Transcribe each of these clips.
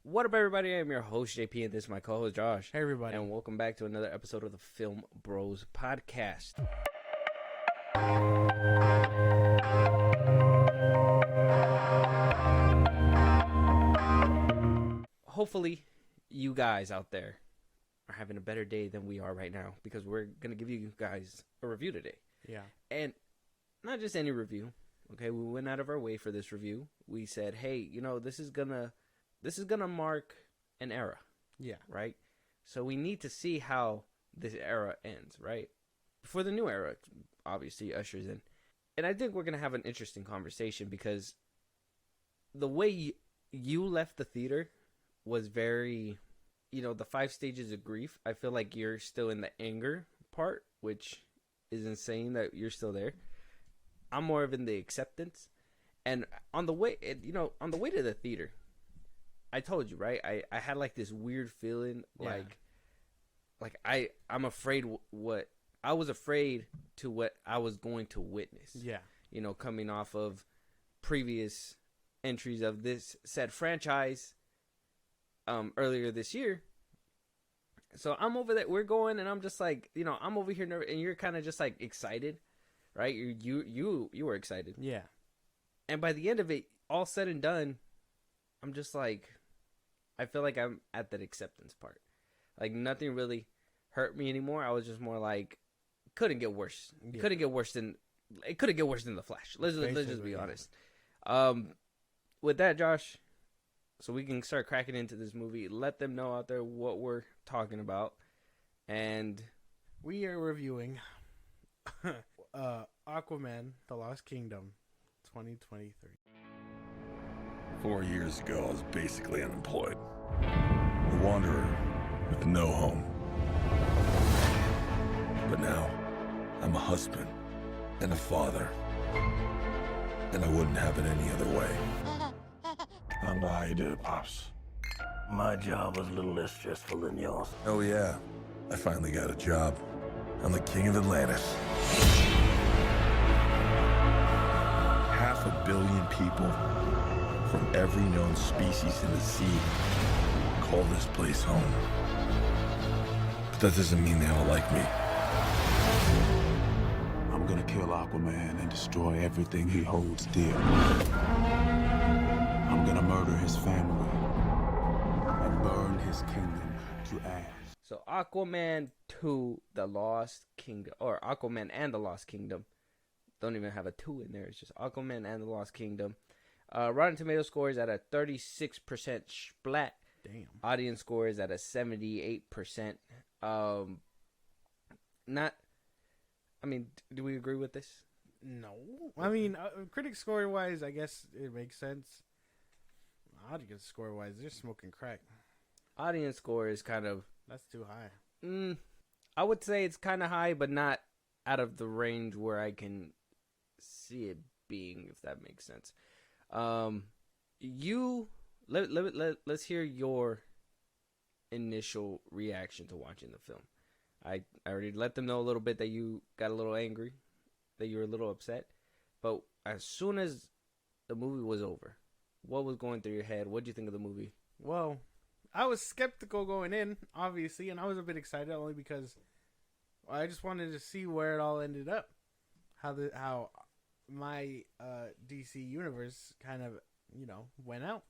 What up, everybody? I'm your host, JP, and this is my co-host, Josh. Hey, everybody. And welcome back to another episode of the FilmBros podcast. Hopefully, you guys out there are having a better day than we are right now, because we're going to give you guys a review today. Yeah. And not just any review, okay? We went out of our way for this review. We said, hey, you know, this is gonna mark an era. Yeah. Right? So we need to see how this era ends, right? Before the new era, obviously, ushers in. And I think we're going to have an interesting conversation, because the way you left the theater was very, you know, the 5 stages of grief. I feel like you're still in the anger part, which is insane that you're still there. I'm more of in the acceptance. And on the way, on the way to the theater, I told you, right? I had like this weird feeling, like I'm afraid what I was afraid to what I was going to witness. Yeah. You know, coming off of previous entries of this said franchise earlier this year. So I'm over there, we're going, and I'm just like, you know, I'm over here nervous, and you're kind of just like excited, right? You were excited. Yeah. And by the end of it, all said and done, I'm just like, I feel like I'm at that acceptance part. Like, nothing really hurt me anymore. I was just more like, couldn't get worse. Yeah. It couldn't get worse than The Flash. Let's just be honest. With that, Josh, so we can start cracking into this movie. Let them know out there what we're talking about. And we are reviewing Aquaman, The Lost Kingdom, 2023. 4 years ago, I was basically unemployed. A wanderer with no home. But now, I'm a husband and a father. And I wouldn't have it any other way. I don't know how you did it, Pops. My job was a little less stressful than yours. Oh yeah, I finally got a job. I'm the king of Atlantis. 500 million people from every known species in the sea call this place home. But that doesn't mean they all like me. I'm gonna kill Aquaman and destroy everything he holds dear. I'm gonna murder his family and burn his kingdom to ash. so Aquaman 2, The Lost Kingdom, or Aquaman and the Lost Kingdom. Don't even have a 2 in there. It's just Aquaman and the Lost Kingdom. Rotten Tomatoes scores at a 36% splat. Damn. Audience scores at a 78%. Do we agree with this? No. I mean, critic score wise, I guess it makes sense. Audience score wise, they're smoking crack. Audience score is kind of... That's too high. I would say it's kind of high, but not out of the range where I can see it being, if that makes sense. Let's hear your initial reaction to watching the film. I already let them know a little bit that you got a little angry, that you were a little upset. But as soon as the movie was over, what was going through your head? What did you think of the movie? Well, I was skeptical going in, obviously, and I was a bit excited only because I just wanted to see where it all ended up. How my DC universe kind of, went out.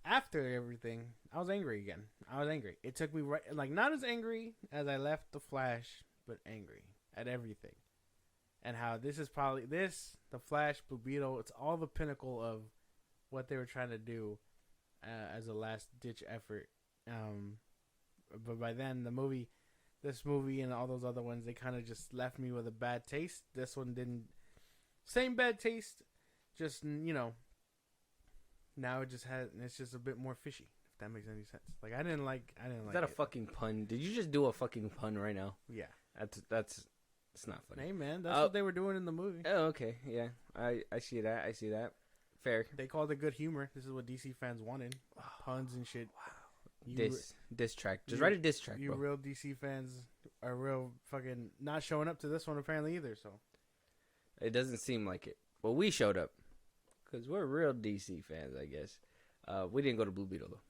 After everything, I was angry again. It took me not as angry as I left The Flash, but angry at everything. And how this is probably The Flash, Blue Beetle, it's all the pinnacle of what they were trying to do as a last ditch effort. But by then this movie and all those other ones, they kind of just left me with a bad taste. This one didn't. Same bad taste, just, now it's just a bit more fishy, if that makes any sense. Like, I didn't like Is that a fucking pun? Did you just do a fucking pun right now? Yeah. It's not funny. Hey, man, that's what they were doing in the movie. Oh, okay. Yeah. I see that. Fair. They called it good humor. This is what DC fans wanted. Puns and shit. Wow. Diss track. Just write a diss track, You bro. real DC fans are real fucking not showing up to this one apparently either, so. It doesn't seem like it. Well, we showed up. Because we're real DC fans, I guess. We didn't go to Blue Beetle, though.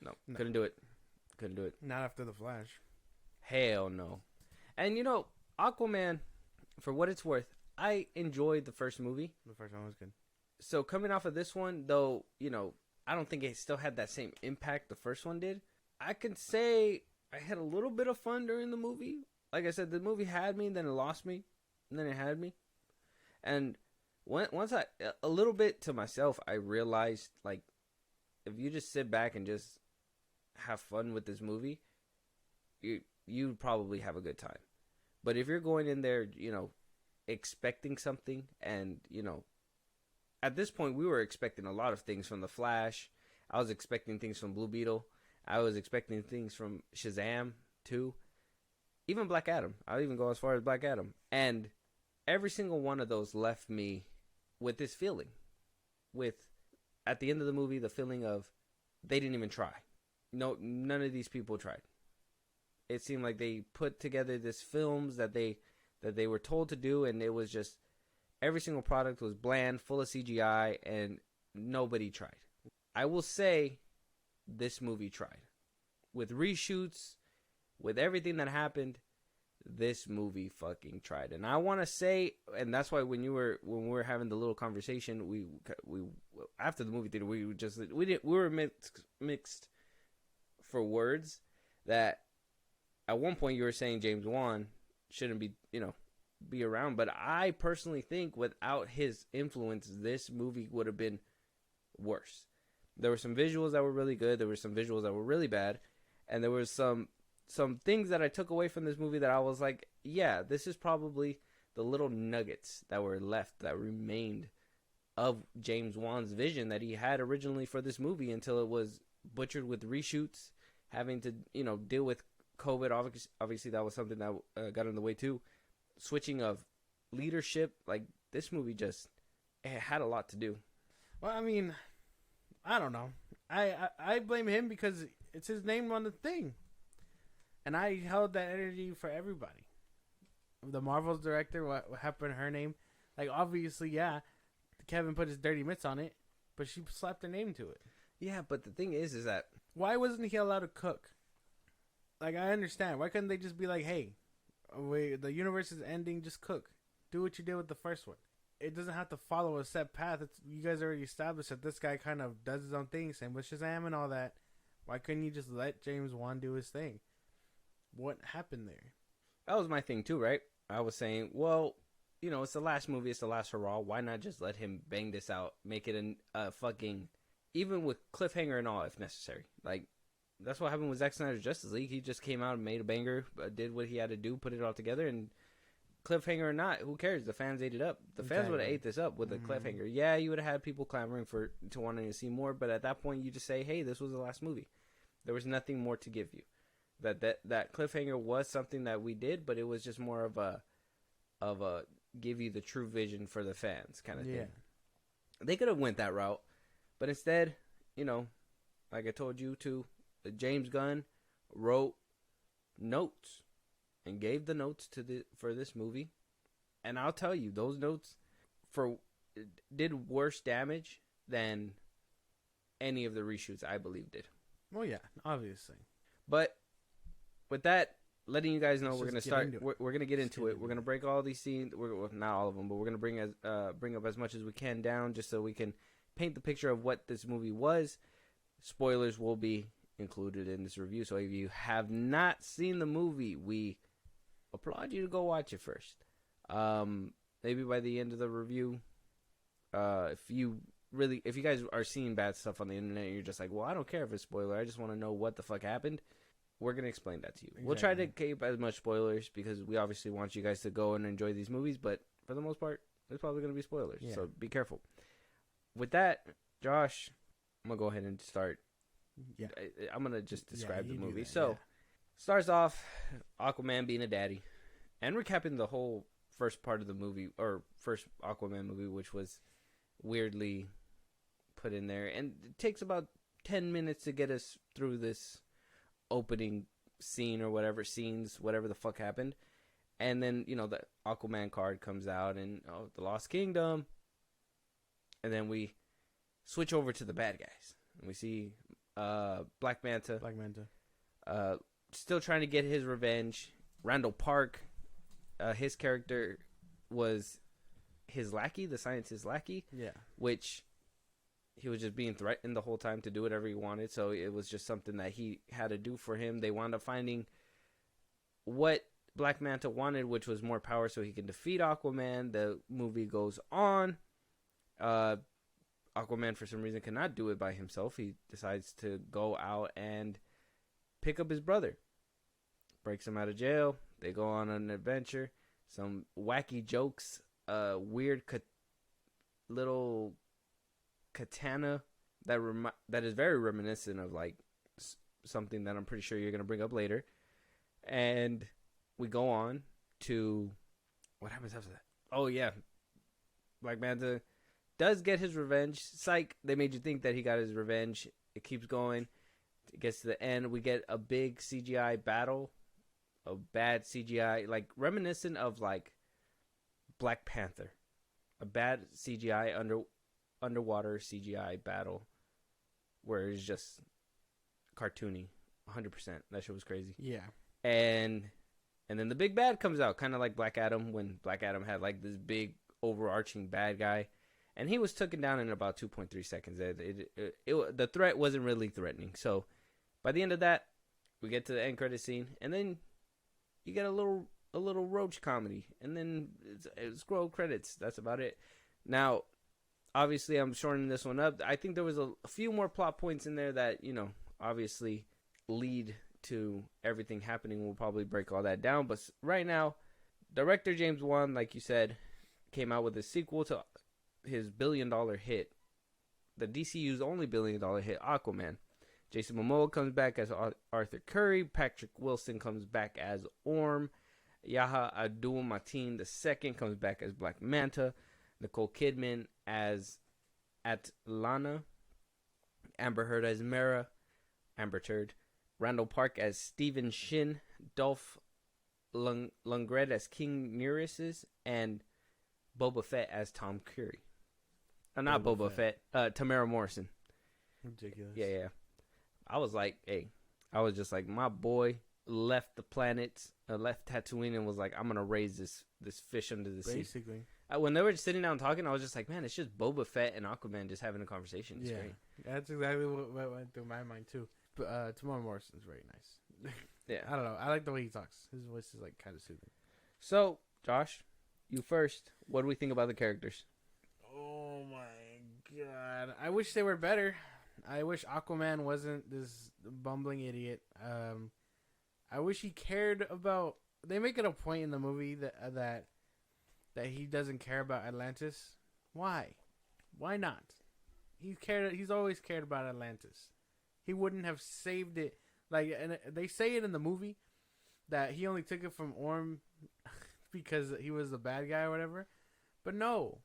No, No. couldn't do it. Couldn't do it. Not after the Flash. Hell no. And you know, Aquaman, for what it's worth, I enjoyed the first movie. The first one was good. So coming off of this one, though, you know, I don't think it still had that same impact the first one did. I can say I had a little bit of fun during the movie. Like I said, the movie had me, then it lost me, and then it had me. And once a little bit to myself, I realized, like, if you just sit back and just have fun with this movie, you probably have a good time. But if you're going in there, you know, expecting something, and, you know, at this point, we were expecting a lot of things from The Flash. I was expecting things from Blue Beetle. I was expecting things from Shazam, too. Even Black Adam. I'll even go as far as Black Adam. And every single one of those left me with this feeling. With, at the end of the movie, the feeling of they didn't even try. No, none of these people tried. It seemed like they put together this films that they were told to do, and it was just every single product was bland, full of CGI, and nobody tried. I will say this movie tried. With reshoots, with everything that happened, this movie fucking tried. And I want to say, and that's why when we were having the little conversation, we after the movie theater, we were mixed for words that at one point you were saying James Wan shouldn't be around, but I personally think without his influence, this movie would have been worse. There were some visuals that were really good. There were some visuals that were really bad. And there was some things that I took away from this movie that I was like, yeah, this is probably the little nuggets that were left, that remained of James Wan's vision that he had originally for this movie until it was butchered with reshoots, having to, you know, deal with COVID. Obviously, that was something that got in the way too. Switching of leadership, like this movie just, it had a lot to do. Well, I mean, I don't know. I blame him because it's his name on the thing. And I held that energy for everybody. The Marvel's director, what happened to her name? Like, obviously, yeah, Kevin put his dirty mitts on it, but she slapped her name to it. Yeah, but the thing is that why wasn't he allowed to cook? Like, I understand. Why couldn't they just be like, hey, the universe is ending, just cook. Do what you did with the first one. It doesn't have to follow a set path. You guys already established that this guy kind of does his own thing, same with Shazam and all that. Why couldn't you just let James Wan do his thing? What happened there? That was my thing too, right? I was saying, well, you know, it's the last movie, it's the last hurrah. Why not just let him bang this out, make it a fucking, even with cliffhanger and all, if necessary. Like, that's what happened with Zack Snyder's Justice League. He just came out and made a banger, did what he had to do, put it all together, and cliffhanger or not, who cares? The fans ate it up. The fans would have ate this up with a cliffhanger. Yeah, you would have had people clamoring to wanting to see more, but at that point, you just say, hey, this was the last movie. There was nothing more to give you. That cliffhanger was something that we did, but it was just more of a give you the true vision for the fans kind of thing. They could have went that route, but instead, you know, like I told you too, James Gunn wrote notes and gave the notes for this movie, and I'll tell you, those notes did worse damage than any of the reshoots I believe did. Well, yeah, obviously. But with that, letting you guys know, Let's we're gonna just start. get into it. We're gonna get into it. We're gonna break all these scenes. Well, not all of them, but we're gonna bring up as much as we can down, just so we can paint the picture of what this movie was. Spoilers will be included in this review, so if you have not seen the movie, we applaud you to go watch it first. Maybe by the end of the review, if you guys are seeing bad stuff on the internet and you're just like, well, I don't care if it's spoiler, I just want to know what the fuck happened, we're going to explain that to you. Exactly. We'll try to keep as much spoilers because we obviously want you guys to go and enjoy these movies, but for the most part, there's probably going to be spoilers, so be careful. With that, Josh, I'm going to go ahead and start. Yeah. I'm going to just describe the movie. Starts off Aquaman being a daddy and recapping the whole first part of the movie, or first Aquaman movie, which was weirdly put in there, and it takes about 10 minutes to get us through this opening scene or whatever the fuck happened. And then, you know, the Aquaman card comes out and the Lost Kingdom, and then we switch over to the bad guys and we see Black Manta. Black Manta. Still trying to get his revenge. Randall Park, his character was his lackey, the scientist lackey. Yeah. Which he was just being threatened the whole time to do whatever he wanted. So it was just something that he had to do for him. They wound up finding what Black Manta wanted, which was more power so he can defeat Aquaman. The movie goes on. Aquaman, for some reason, cannot do it by himself. He decides to go out and pick up his brother. Breaks him out of jail. They go on an adventure. Some wacky jokes. Weird little katana that is very reminiscent of like something that I'm pretty sure you're going to bring up later. And we go on to what happens after that. Oh yeah, Black Manta does get his revenge. Psych, they made you think that he got his revenge. It keeps going. It gets to the end. We get a big CGI battle, a bad CGI, like reminiscent of like Black Panther, a bad CGI underwater CGI battle where it's just cartoony, 100%. That shit was crazy. Yeah. And then the big bad comes out, kind of like Black Adam, when Black Adam had like this big overarching bad guy, and he was taken down in about 2.3 seconds. The threat wasn't really threatening. So by the end of that, we get to the end credit scene, and then you get a little roach comedy, and then it's scroll credits. That's about it. Now, obviously, I'm shortening this one up. I think there was a few more plot points in there that, you know, obviously lead to everything happening. We'll probably break all that down. But right now, director James Wan, like you said, came out with a sequel to his billion-dollar hit, the DCU's only billion-dollar hit, Aquaman. Jason Momoa comes back as Arthur Curry. Patrick Wilson comes back as Orm. Yahya Abdul-Mateen II comes back as Black Manta. Nicole Kidman as Atlana. Amber Heard as Mera. Amber Turd. Randall Park as Stephen Shin. Dolph Lundgren as King Nereus. And Boba Fett as Tom Curry. Not Boba Fett. Tamara Morrison. Ridiculous. Yeah. I was like, hey. I was just like, my boy left the planet, left Tatooine, and was like, I'm going to raise this fish under the sea. Basically. When they were sitting down talking, I was just like, man, it's just Boba Fett and Aquaman just having a conversation. It's great. That's exactly what went through my mind, too. But Tamara Morrison's very nice. Yeah. I don't know. I like the way he talks. His voice is, like, kind of soothing. So, Josh, you first. What do we think about the characters? Oh, my God. I wish they were better. I wish Aquaman wasn't this bumbling idiot. I wish he cared about... They make it a point in the movie that he doesn't care about Atlantis. Why? Why not? He's always cared about Atlantis. He wouldn't have saved it. Like, and they say it in the movie that he only took it from Orm because he was the bad guy or whatever. But no,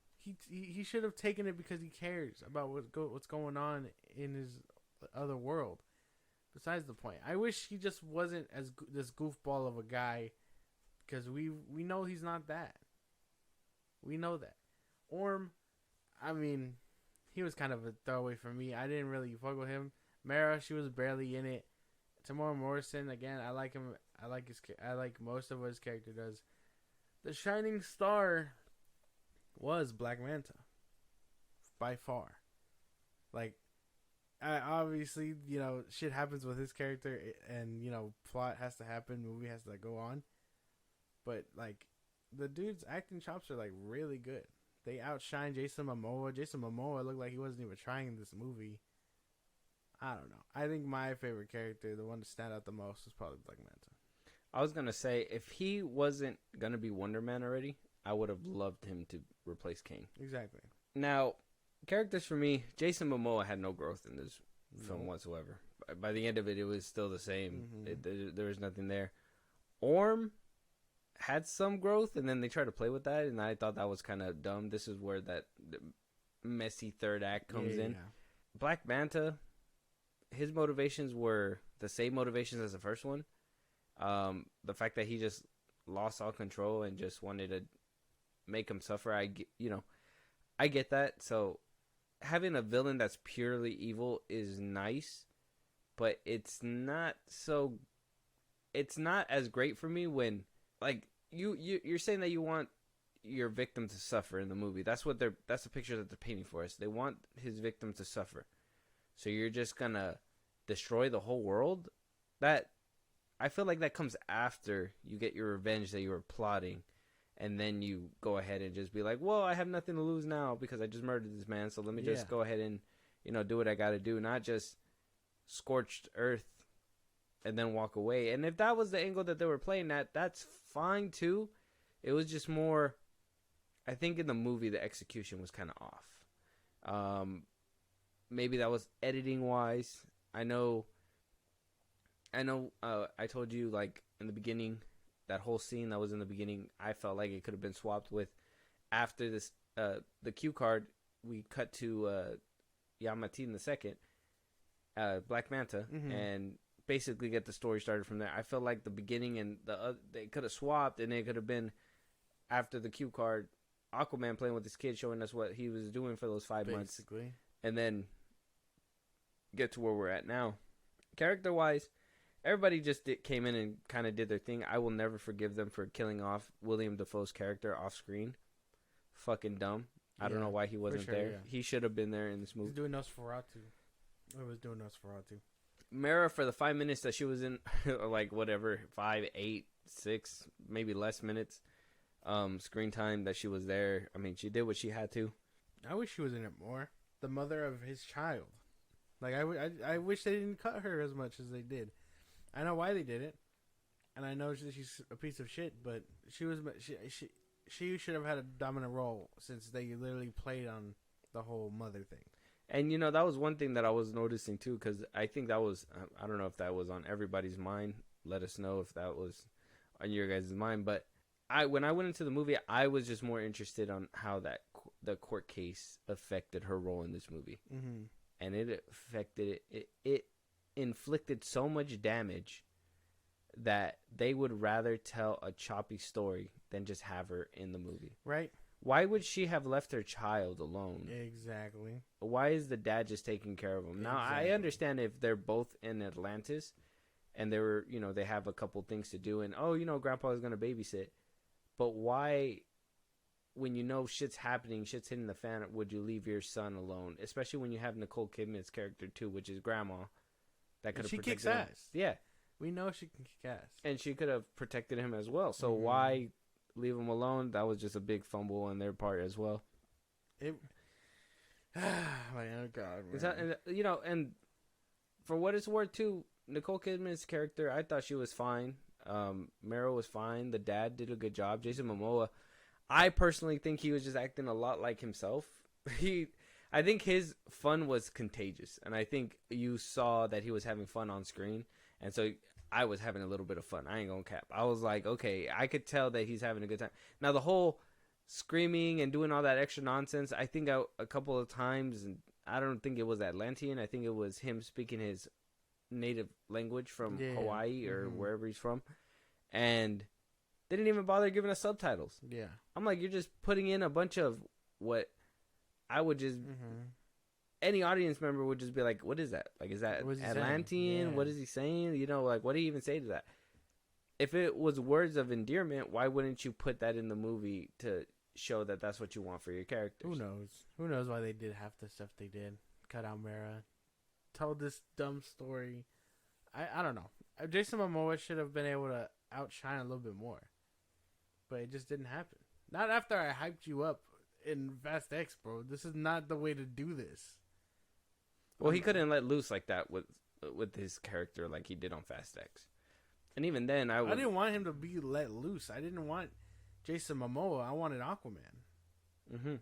he should have taken it because he cares about what's going on in his other world. Besides the point, I wish he just wasn't as this goofball of a guy, because we know he's not that. We know that. Orm, I mean, he was kind of a throwaway for me. I didn't really fuck with him. Mera, she was barely in it. Tamora Morrison, again, I like him. I like most of what his character does. The shining star was Black Manta, by far. Like, obviously, you know, shit happens with his character, and, you know, plot has to happen, movie has to go on. But, like, the dude's acting chops are, like, really good. They outshine Jason Momoa. Jason Momoa looked like he wasn't even trying in this movie. I don't know. I think my favorite character, the one to stand out the most, is probably Black Manta. I was going to say, if he wasn't going to be Wonder Man already, I would have loved him to replace Kane. Exactly. Now, characters for me, Jason Momoa had no growth in this film whatsoever. By the end of it, it was still the same. Mm-hmm. There was nothing there. Orm had some growth, and then they tried to play with that, and I thought that was kind of dumb. This is where that messy third act comes in. Yeah. Black Manta, his motivations were the same motivations as the first one. The fact that he just lost all control and just wanted to make him suffer, I get that. So having a villain that's purely evil is nice, but it's not as great for me when, like, you're saying that you want your victim to suffer in the movie. That's the picture that they're painting for us. They want his victim to suffer. So you're just gonna destroy the whole world? That, I feel like that comes after you get your revenge that you were plotting, and then you go ahead and just be like, well, I have nothing to lose now because I just murdered this man, so let me just go ahead and, do what I gotta do, not just scorched earth and then walk away. And if that was the angle that they were playing at, that's fine too. It was just more, I think in the movie the execution was kind of off. Maybe that was editing wise. I know I told you, like, in the beginning, that whole scene that was in the beginning, I felt like it could have been swapped with, after this the cue card, we cut to Yamatin II, Black Manta, and basically get the story started from there. I felt like the beginning and they could have swapped, and it could have been after the cue card, Aquaman playing with his kid, showing us what he was doing for those 5 months, and then get to where we're at now. Character wise, everybody just came in and kind of did their thing. I will never forgive them for killing off William Dafoe's character off screen. Fucking dumb. I don't know why he wasn't there. Yeah. He should have been there in this movie. He's doing Nosferatu. I was doing Nosferatu. Mara, for the 5 minutes that she was in, like, whatever, 5, 8, 6, maybe less minutes, screen time that she was there. I mean, she did what she had to. I wish she was in it more. The mother of his child. Like, I wish they didn't cut her as much as they did. I know why they did it, and I know she's a piece of shit, but she should have had a dominant role, since they literally played on the whole mother thing. And, that was one thing that I was noticing, too, because I think that was, I don't know if that was on everybody's mind. Let us know if that was on your guys' mind. But when I went into the movie, I was just more interested on how the court case affected her role in this movie. Mm-hmm. And it affected it inflicted so much damage that they would rather tell a choppy story than just have her in the movie. Right. Why would she have left her child alone? Exactly. Why is the dad just taking care of him? Now, I understand if they're both in Atlantis and they were, they have a couple things to do, and, Grandpa is going to babysit. But why, when shit's happening, shit's hitting the fan, would you leave your son alone? Especially when you have Nicole Kidman's character, too, which is Grandma. That could have protected kicks ass. Him. Yeah. We know she can kick ass. And she could have protected him as well. So why leave him alone? That was just a big fumble on their part as well. Oh God, man. And for what it's worth, too, Nicole Kidman's character, I thought she was fine. Meryl was fine. The dad did a good job. Jason Momoa, I personally think he was just acting a lot like himself. I think his fun was contagious, and I think you saw that he was having fun on screen, and so I was having a little bit of fun. I ain't gonna cap. I was like, okay, I could tell that he's having a good time. Now, the whole screaming and doing all that extra nonsense, I think a couple of times, and I don't think it was Atlantean. I think it was him speaking his native language from Hawaii or wherever he's from, and they didn't even bother giving us subtitles. Yeah. I'm like, you're just putting in a bunch of what I would just... Any audience member would just be like, what is that? Like, is that Atlantean? Yeah. What is he saying? Like, what do you even say to that? If it was words of endearment, why wouldn't you put that in the movie to show that that's what you want for your characters? Who knows? Who knows why they did half the stuff they did? Cut out Mara. Told this dumb story. I don't know. Jason Momoa should have been able to outshine a little bit more. But it just didn't happen. Not after I hyped you up in Fast X, bro. This is not the way to do this. Well, he couldn't let loose like that with his character like he did on Fast X. And even then, I didn't want him to be let loose. I didn't want Jason Momoa. I wanted Aquaman. Mm-hmm.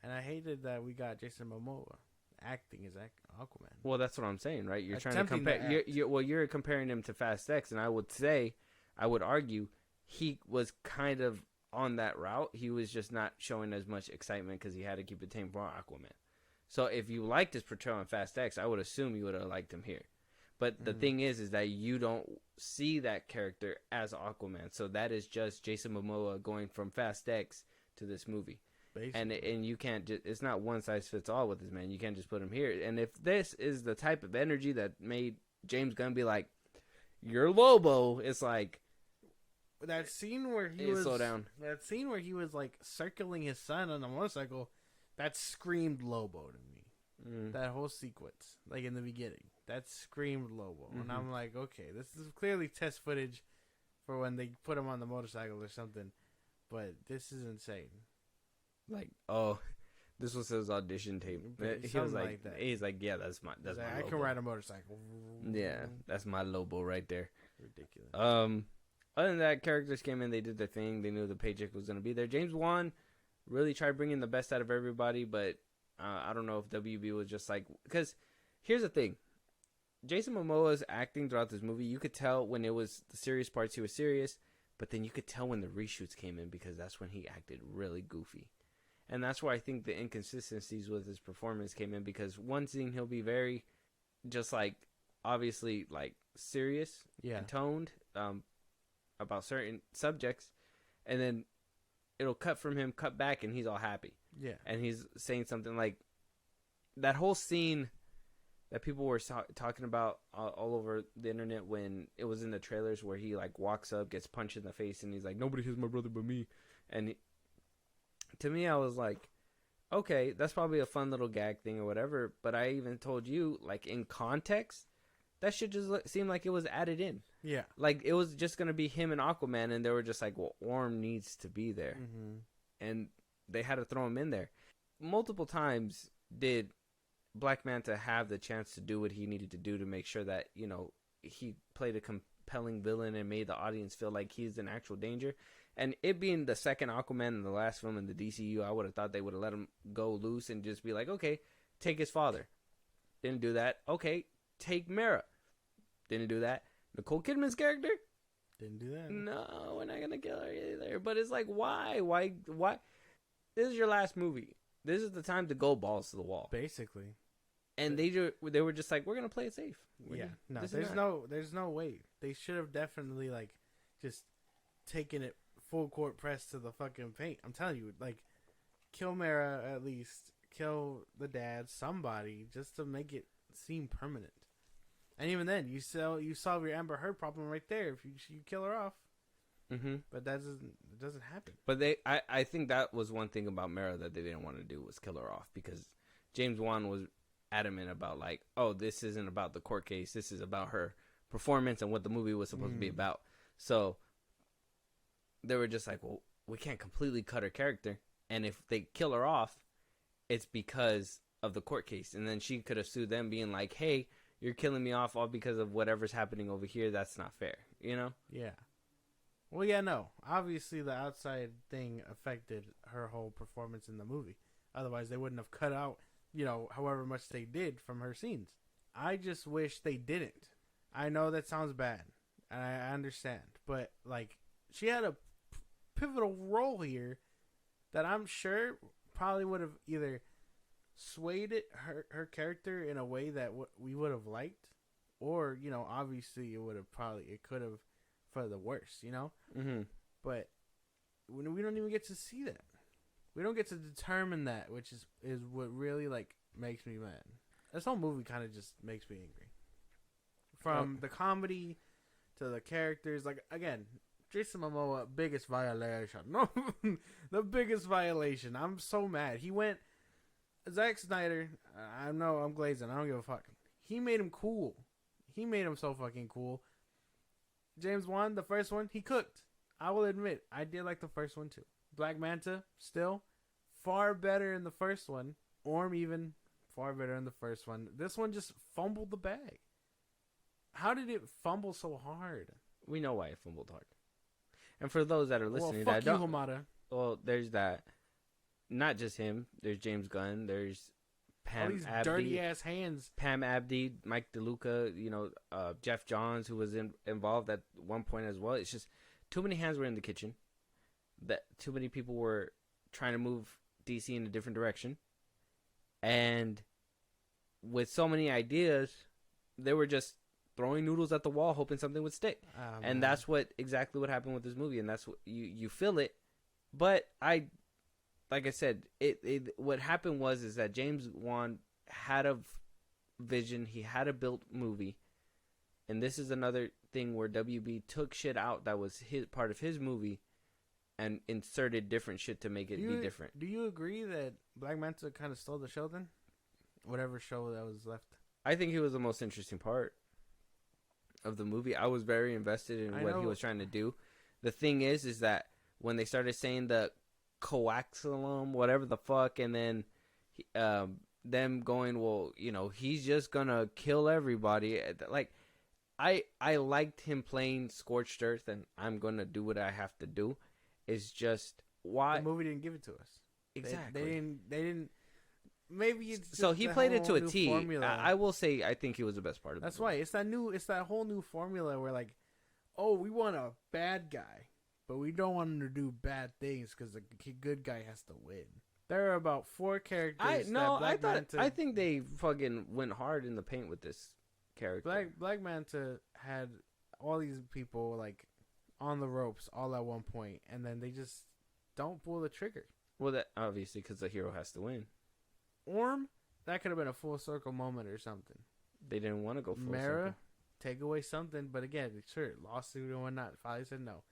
And I hated that we got Jason Momoa acting as Aquaman. Well, that's what I'm saying, right? You're trying to compare. You're comparing him to Fast X, and I would argue, he was kind of on that route. He was just not showing as much excitement because he had to keep it tame for Aquaman. So if you liked his portrayal in Fast X, I would assume you would have liked him here. But the thing is that you don't see that character as Aquaman. So that is just Jason Momoa going from Fast X to this movie. Basically. and you can't just, it's not one size fits all with this man. You can't just put him here. And if this is the type of energy that made James Gunn be like, "You're Lobo," it's like that scene where he Hey, was slow down. That scene where he was like circling his son on a motorcycle, that screamed Lobo to me. That whole sequence, like in the beginning, that screamed Lobo, and I'm like, okay, this is clearly test footage for when they put him on the motorcycle or something. But this is insane. like, oh, this was his audition tape. He Something was like, like that. he's like, yeah, that's my He's like, my I Lobo. can ride a motorcycle. Yeah, that's my Lobo right there. Ridiculous. Other than that, characters came in, they did their thing, they knew the paycheck was going to be there. James Wan really tried bringing the best out of everybody, but I don't know if WB was just like, because here's the thing. Jason Momoa's acting throughout this movie, you could tell when it was the serious parts, he was serious, but then you could tell when the reshoots came in because that's when he acted really goofy. And that's where I think the inconsistencies with his performance came in, because one scene he'll be very, just like, obviously, like, serious and toned about certain subjects, and then it'll cut from him, cut back, and he's all happy. Yeah. And he's saying something like, that whole scene that people were talking about all over the internet when it was in the trailers where he like walks up, gets punched in the face, and he's like, "Nobody hits my brother but me." And to me, I was like, okay, that's probably a fun little gag thing or whatever. But I even told you, like, in context, that shit just seemed like it was added in. Yeah. Like, it was just going to be him and Aquaman, and they were just like, well, Orm needs to be there. And they had to throw him in there. Multiple times did Black Manta have the chance to do what he needed to do to make sure that, you know, he played a compelling villain and made the audience feel like he's in actual danger. And it being the second Aquaman in the last film in the DCEU, I would have thought they would have let him go loose and just be like, okay, take his father. Didn't do that. Okay, take Mera. Didn't do that. Nicole Kidman's character? Didn't do that. No, we're not going to kill her either. But it's like, why? Why? This is your last movie. This is the time to go balls to the wall. Basically. And they were just like, we're going to play it safe. No, This is there's no way. They should have definitely, like, just taken it full court press to the fucking paint. I'm telling you, like, kill Mera at least. Kill the dad, somebody, just to make it seem permanent. And even then, you solve your Amber Heard problem right there if you kill her off. But it doesn't happen. But I think that was one thing about Mera that they didn't want to do, was kill her off, because James Wan was adamant about, like, oh, this isn't about the court case. This is about her performance and what the movie was supposed to be about. So they were just like, well, we can't completely cut her character. And if they kill her off, it's because of the court case. And then she could have sued them, being like, hey, you're killing me off all because of whatever's happening over here. That's not fair, you know? Yeah. Well, yeah, no. Obviously, the outside thing affected her whole performance in the movie. Otherwise, they wouldn't have cut out, you know, however much they did from her scenes. I just wish they didn't. I know that sounds bad, and I understand. But, like, she had a pivotal role here that I'm sure probably would have either swayed her character in a way that we would have liked, or, you know, obviously it could have for the worse, you know? But we don't even get to see that. We don't get to determine that, which is what really, like, makes me mad. This whole movie kind of just makes me angry. From the comedy to the characters, like, again, Jason Momoa, biggest violation. No, the biggest violation. I'm so mad. He went, Zack Snyder, I know I'm glazing, I don't give a fuck. He made him cool. He made him so fucking cool. James Wan, the first one, he cooked. I will admit, I did like the first one too. Black Manta, still, far better in the first one. Orm even, far better in the first one. This one just fumbled the bag. How did it fumble so hard? We know why it fumbled hard. And for those that are listening, well, fuck you, Hamada. Well, there's that. Not just him. There's James Gunn. There's Pam All these Abdi, dirty ass hands. Pam Abdi, Mike DeLuca, you know, Jeff Johns, who was involved at one point as well. It's just too many hands were in the kitchen. That too many people were trying to move DC in a different direction, and with so many ideas, they were just throwing noodles at the wall, hoping something would stick. And that's exactly what happened with this movie, and that's what you feel it. But I like I said, what happened is that James Wan had a vision. He had a built movie, and this is another thing where WB took shit out that was his part of his movie, and inserted different shit to make it be different. Do you agree that Black Manta kind of stole the show then? Whatever show that was left. I think he was the most interesting part of the movie. I was very invested in what he was trying to do. The thing is that when they started saying the coaxium, whatever the fuck, and then them going, well, you know, he's just gonna kill everybody. Like, I liked him playing Scorched Earth, and I'm gonna do what I have to do. It's just why the movie didn't give it to us. Exactly. They didn't. Maybe it's just so he played it to a new T. formula. I will say I think he was the best part of it. That's why it's that whole new formula where, like, oh, we want a bad guy, but we don't want him to do bad things because the good guy has to win. There are about 4 characters. I think they fucking went hard in the paint with this character. Black Manta had all these people like on the ropes all at one point, and then they just don't pull the trigger. Well, that obviously because the hero has to win. Orm, that could have been a full circle moment or something. They didn't want to go full Mara, circle. take away something, but again, sure, lawsuit and whatnot. Father said no.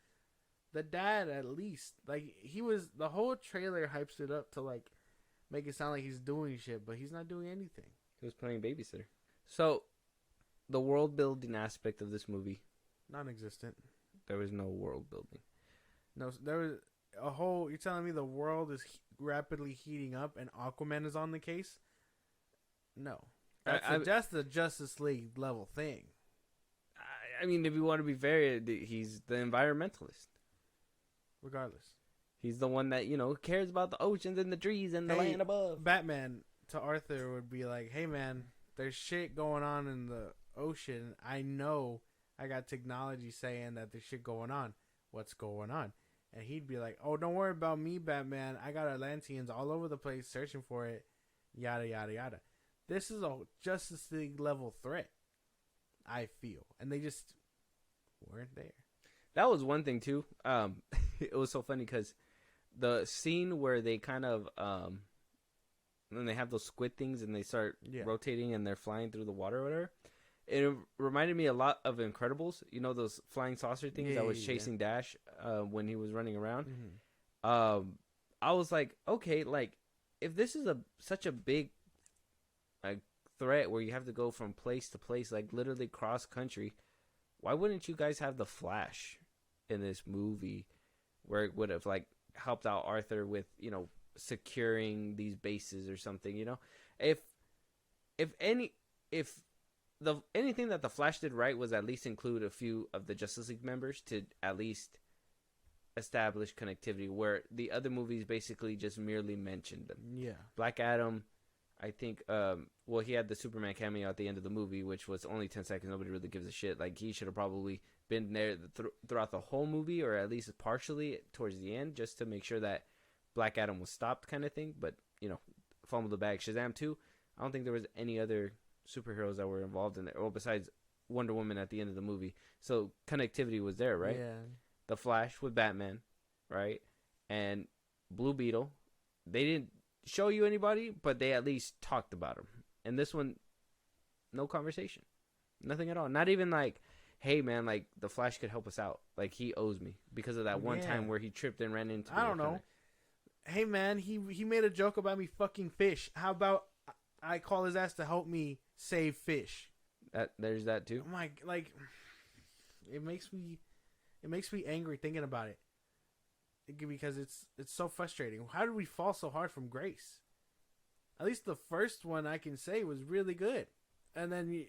The dad, at least, like, the whole trailer hypes it up to, like, make it sound like he's doing shit, but he's not doing anything. He was playing babysitter. So, the world building aspect of this movie, non-existent. There was no world building. No, there was a whole. You're telling me the world is rapidly heating up and Aquaman is on the case? No, that's the Justice League level thing. I mean, if you want to be fair, he's the environmentalist. Regardless, he's the one that, you know, cares about the oceans and the trees and the land above. Batman to Arthur would be like, "Hey man, there's shit going on in the ocean. I know I got technology saying that there's shit going on. What's going on?" And he'd be like, "Oh, don't worry about me, Batman. I got Atlanteans all over the place searching for it. Yada, yada, yada." This is a Justice League level threat, I feel. And they just weren't there. That was one thing, too. It was so funny because the scene where they kind of, when they have those squid things and they start rotating and they're flying through the water or whatever, it reminded me a lot of Incredibles. You know, those flying saucer things that was chasing Dash when he was running around. Mm-hmm. I was like, okay, like, if this is such a big threat where you have to go from place to place, like literally cross country, why wouldn't you guys have the Flash in this movie where it would have, like, helped out Arthur with, you know, securing these bases or something, you know? If anything that the Flash did right was at least include a few of the Justice League members to at least establish connectivity, where the other movies basically just merely mentioned them. Yeah. Black Adam, I think, he had the Superman cameo at the end of the movie, which was only 10 seconds. Nobody really gives a shit. Like, he should have probably been there throughout the whole movie, or at least partially towards the end, just to make sure that Black Adam was stopped, kind of thing. But, you know, fumble the bag. Shazam 2, I don't think there was any other superheroes that were involved in it, or besides Wonder Woman at the end of the movie. So connectivity was there, right? Yeah. The Flash with Batman, right? And Blue Beetle. They didn't show you anybody, but they at least talked about him. And this one, no conversation, nothing at all. Not even like, hey man, like the Flash could help us out. Like, he owes me because of that one time where he tripped and ran into. I don't know. Hey man, he made a joke about me fucking fish. How about I call his ass to help me save fish? There's that too. I'm like, it makes me angry thinking about it. Because it's so frustrating. How did we fall so hard from grace? At least the first one I can say was really good, and then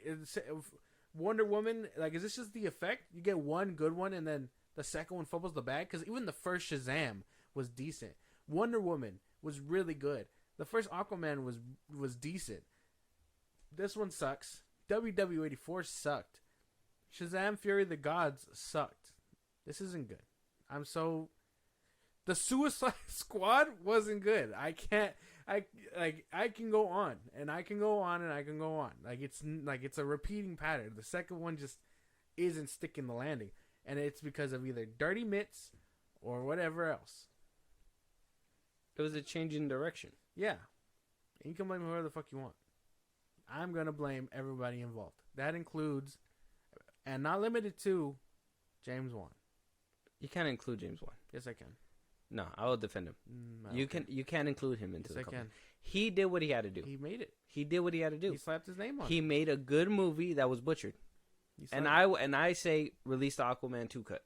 Wonder Woman. Like, is this just the effect? You get one good one, and then the second one fumbles the bag. Because even the first Shazam was decent. Wonder Woman was really good. The first Aquaman was decent. This one sucks. WW84 sucked. Shazam! Fury of the Gods sucked. This isn't good. The Suicide Squad wasn't good. I can go on and I can go on and I can go on. It's a repeating pattern. The second one just isn't sticking the landing, and it's because of either dirty mitts or whatever else. It was a change in direction. Yeah. And you can blame whoever the fuck you want. I'm going to blame everybody involved. That includes, and not limited to, James Wan. You can't include James Wan. Yes, I can. No, I will defend him. You can't include him into Yes, the I company. can. He did what he had to do. He made it. He did what he had to do. He slapped his name on He it. made a good movie that was butchered. And I say release the Aquaman 2 cut.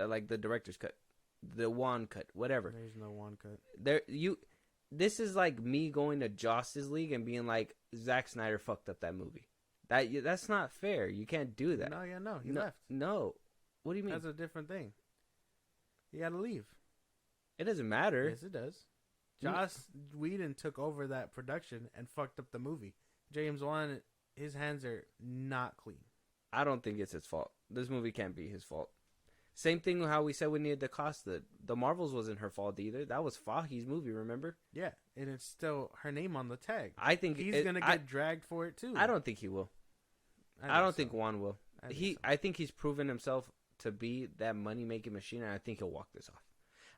Like the director's cut. The Wan cut. Whatever. There's no one cut. This is like me going to Justice League and being like, Zack Snyder fucked up that movie. That's not fair. You can't do that. No. He left. No. What do you mean? That's a different thing. He had to leave. It doesn't matter. Yes, it does. Joss Whedon took over that production and fucked up the movie. James Wan, his hands are not clean. I don't think it's his fault. This movie can't be his fault. Same thing with how we said we needed to cost the Marvels wasn't her fault either. That was Fahi's movie, remember? Yeah, and it's still her name on the tag. I think he's gonna get dragged for it too. I don't think he will. I don't think Juan will. I think he's proven himself to be that money making machine, and I think he'll walk this off.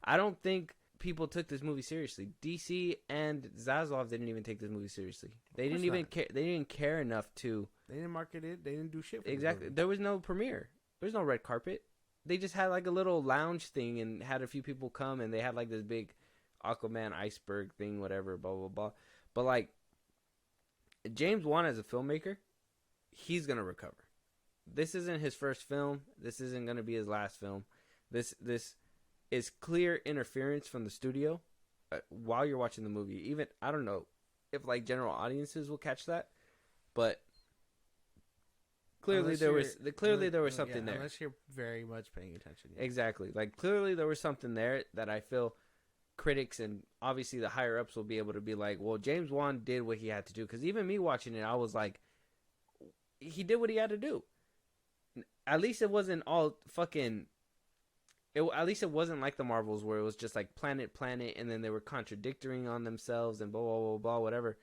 I don't think people took this movie seriously. DC and Zaslav didn't even take this movie seriously. They didn't even care. They didn't care enough to. They didn't market it. They didn't do shit. For Exactly. There was no premiere. There was no red carpet. They just had like a little lounge thing and had a few people come, and they had like this big Aquaman iceberg thing, whatever, blah blah blah. But like James Wan as a filmmaker, he's gonna recover. This isn't his first film. This isn't gonna be his last film. This is clear interference from the studio while you're watching the movie. Even I don't know if like general audiences will catch that, but clearly there was something there. Unless you're very much paying attention. Yeah. Exactly. Like clearly there was something there that I feel critics and obviously the higher ups will be able to be like, well, James Wan did what he had to do. Because even me watching it, I was like, he did what he had to do. At least it wasn't all fucking. At least it wasn't like the Marvels where it was just like planet, and then they were contradicting on themselves and blah, blah, blah, blah, whatever.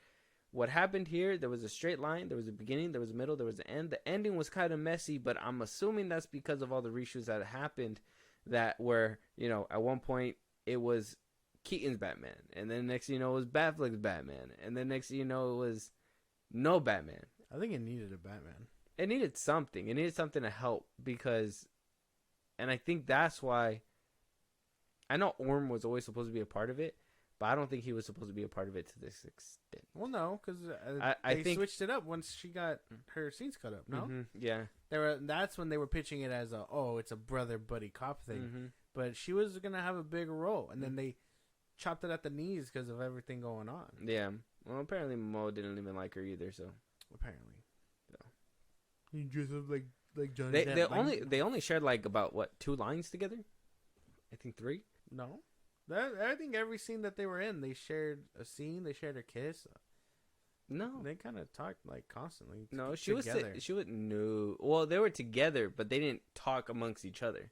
What happened here, there was a straight line, there was a beginning, there was a middle, there was an end. The ending was kind of messy, but I'm assuming that's because of all the reshoots that happened that were, at one point it was Keaton's Batman, and then next thing you know it was Batfleck's Batman, and then next thing you know it was no Batman. I think it needed a Batman. It needed something. It needed something to help because... And I think that's why... I know Orm was always supposed to be a part of it, but I don't think he was supposed to be a part of it to this extent. Well, no, because they switched it up once she got her scenes cut up, no? Mm-hmm, yeah. That's when they were pitching it as it's a brother buddy cop thing. Mm-hmm. But she was going to have a bigger role, and then they chopped it at the knees because of everything going on. Yeah. Well, apparently Mo didn't even like her either, so... Apparently. So. You dress up like Johnny Depp. They only shared like about 2 lines together? I think 3. No, I think every scene that they were in, they shared a scene. They shared a kiss. No, they kind of talked like constantly. No, she was no. Well, they were together, but they didn't talk amongst each other.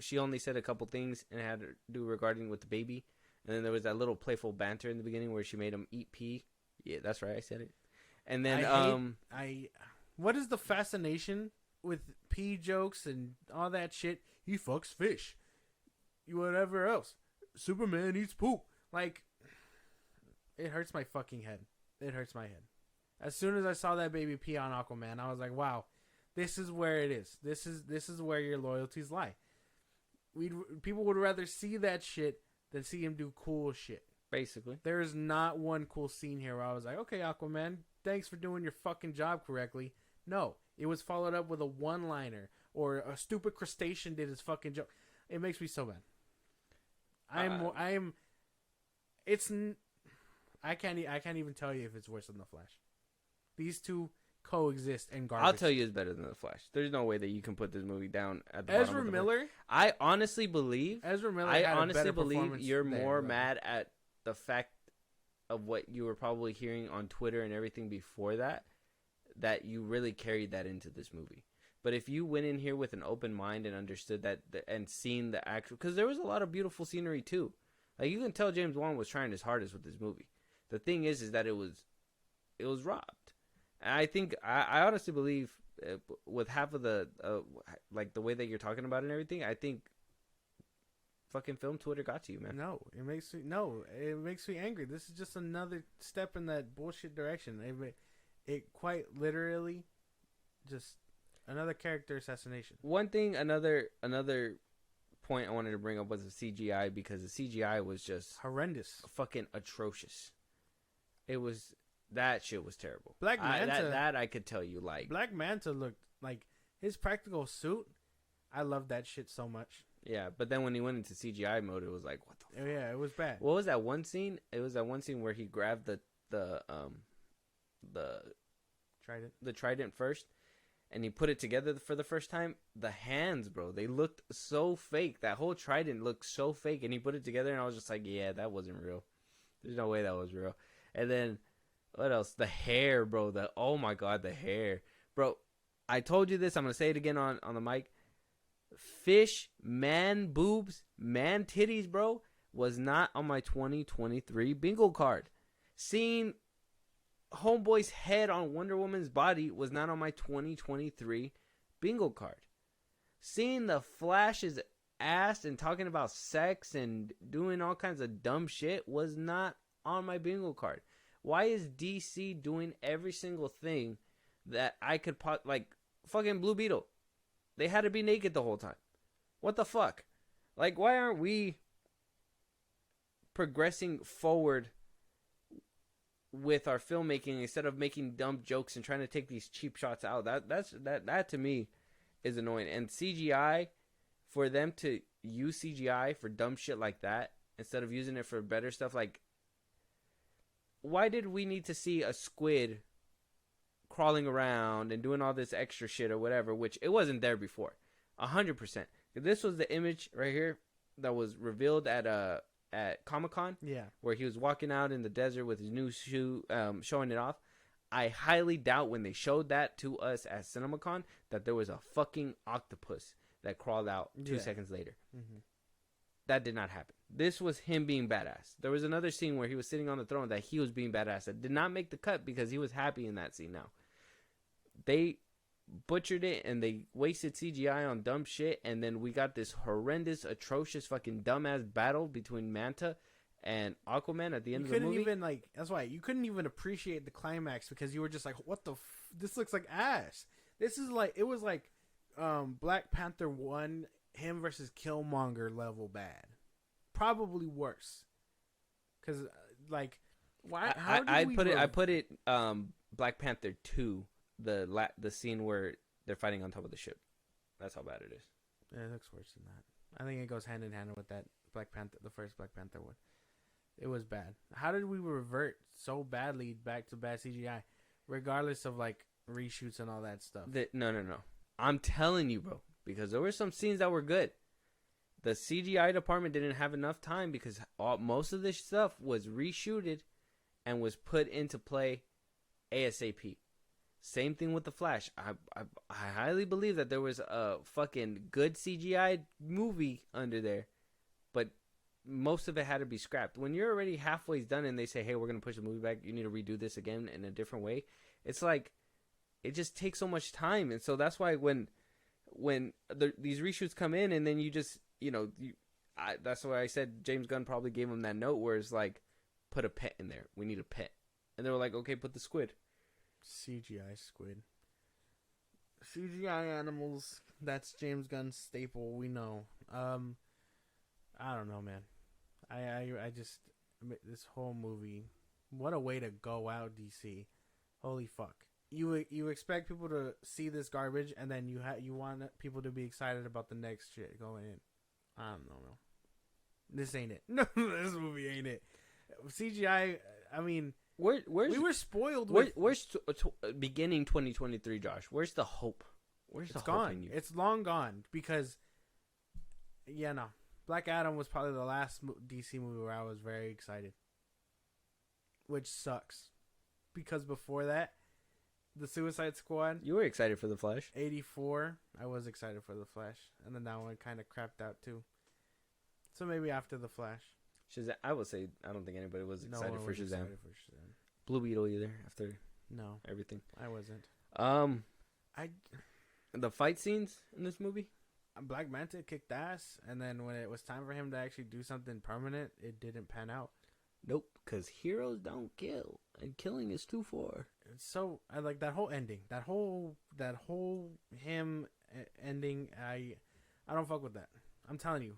She only said a couple things and it had to do regarding with the baby, and then there was that little playful banter in the beginning where she made him eat pee. Yeah, that's right, I said it. And then what is the fascination with pee jokes and all that shit? He fucks fish. Whatever else. Superman eats poop. Like, it hurts my fucking head. It hurts my head. As soon as I saw that baby pee on Aquaman, I was like, wow, this is where it is. This is where your loyalties lie. People would rather see that shit than see him do cool shit. Basically. There is not one cool scene here where I was like, okay, Aquaman, thanks for doing your fucking job correctly. No, it was followed up with a one-liner or a stupid crustacean did his fucking joke. It makes me so bad. I can't even tell you if it's worse than The Flash. These two coexist in garbage. I'll tell you it's better than The Flash. There's no way that you can put this movie down at the bottom Ezra of the Miller. board. I honestly believe you're more mad at the fact of what you were probably hearing on Twitter and everything before that you really carried that into this movie. But if you went in here with an open mind and understood that and seen the actual... Because there was a lot of beautiful scenery, too. Like, you can tell James Wan was trying his hardest with this movie. The thing is that it was robbed. And I think... I honestly believe with half of the... like, the way that you're talking about it and everything, I think fucking film Twitter got to you, man. No, it makes me angry. This is just another step in that bullshit direction. It quite literally just another character assassination. One thing, another point I wanted to bring up was the CGI, because the CGI was just Horrendous. fucking atrocious. It was, that shit was terrible. Black Manta, that I could tell you, like, Black Manta looked like his practical suit. I love that shit so much. yeah. But then when he went into CGI mode, it was like, what the fuck? Yeah, it was bad. What was that one scene? It was that one scene where he grabbed the trident first, and he put it together for the first time. The hands, bro, they looked so fake. That whole trident looked so fake, and he put it together, and I was just like, yeah, that wasn't real. There's no way that was real. And then what else? The hair, bro. Oh my god, the hair, bro. I told you this. I'm gonna say it again on the mic. Fish, man boobs, man titties, bro, was not on my 2023 bingo card. Seeing Homeboy's head on Wonder Woman's body was not on my 2023 bingo card. Seeing the Flash's ass and talking about sex and doing all kinds of dumb shit was not on my bingo card. Why is DC doing every single thing that I could like fucking Blue Beetle? They had to be naked the whole time. What the fuck? Like, why aren't we progressing forward with our filmmaking instead of making dumb jokes and trying to take these cheap shots out? That to me is annoying. And CGI, for them to use CGI for dumb shit like that instead of using it for better stuff, like, why did we need to see a squid crawling around and doing all this extra shit or whatever, which it wasn't there before? 100%. This was the image right here that was revealed at Comic-Con. Yeah. Where he was walking out in the desert with his new shoe, showing it off. I highly doubt when they showed that to us at CinemaCon that there was a fucking octopus that crawled out 2 seconds later. Mm-hmm. That did not happen. This was him being badass. There was another scene where he was sitting on the throne that he was being badass. That did not make the cut because he was happy in that scene now. They butchered it and they wasted CGI on dumb shit, and then we got this horrendous, atrocious, fucking dumbass battle between Manta and Aquaman at the end of the movie. You couldn't even, that's why you couldn't even appreciate the climax because you were just like, what the this looks like ass. This is like, it was like Black Panther 1, him versus Killmonger level bad. Probably worse. Cuz like, why I put it Black Panther 2, the scene where they're fighting on top of the ship. That's how bad it is. Yeah, it looks worse than that. I think it goes hand in hand with that Black Panther, the first Black Panther one. It was bad. How did we revert so badly back to bad CGI, regardless of like reshoots and all that stuff? No. I'm telling you, bro, because there were some scenes that were good. The CGI department didn't have enough time because most of this stuff was reshooted and was put into play ASAP. Same thing with the Flash. I highly believe that there was a fucking good CGI movie under there, but most of it had to be scrapped. When you're already halfway done and they say, hey, we're going to push the movie back, you need to redo this again in a different way. It's like, it just takes so much time. And so that's why when these reshoots come in and then you just, that's why I said James Gunn probably gave him that note where it's like, put a pet in there. We need a pet. And they were like, okay, put the squid. CGI squid. CGI animals. That's James Gunn's staple. We know. I don't know, man. I just, this whole movie, what a way to go out, DC. Holy fuck. You expect people to see this garbage, and then you want people to be excited about the next shit going in. I don't know, bro. This ain't it. No, this movie ain't it. CGI. I mean, we were spoiled. Where's beginning 2023, Josh? Where's the hope? Where's the hope gone? in you? It's long gone because, no. Black Adam was probably the last DC movie where I was very excited, which sucks because before that, the Suicide Squad. You were excited for the Flash. 84. I was excited for the Flash, and then that one kind of crapped out too. So maybe after the Flash. Shazam. I would say I don't think anybody was excited for Shazam. Shazam. Blue Beetle either after everything. I wasn't. The fight scenes in this movie, Black Manta kicked ass, and then when it was time for him to actually do something permanent, it didn't pan out. Nope, because heroes don't kill, and killing is too far. It's so I like that whole ending, that whole him ending. I don't fuck with that. I'm telling you,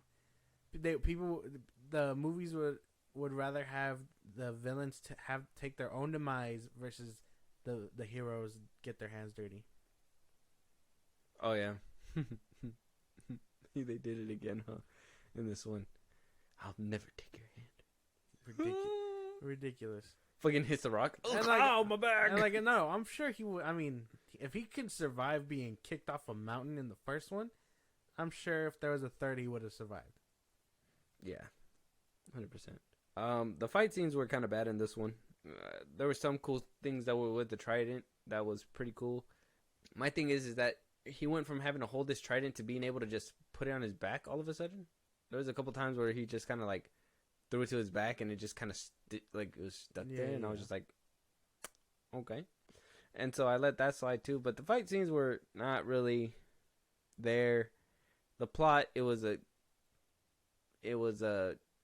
the movies would rather have the villains take their own demise versus the heroes get their hands dirty. Oh yeah, they did it again, huh? In this one, I'll never take your hand. Ridiculous. Fucking hits the rock. And Oh, my back. And like, no, I'm sure he would. I mean, if he can survive being kicked off a mountain in the first one, I'm sure if there was a third, he would have survived. Yeah, 100%. The fight scenes were kind of bad in this one. There were some cool things that were with the trident that was pretty cool. My thing is that he went from having to hold this trident to being able to just put it on his back all of a sudden. There was a couple times where he just kind of like threw it to his back and it just kind of it was stuck there, and I was just like, okay. And so I let that slide too. But the fight scenes were not really there. The plot, it was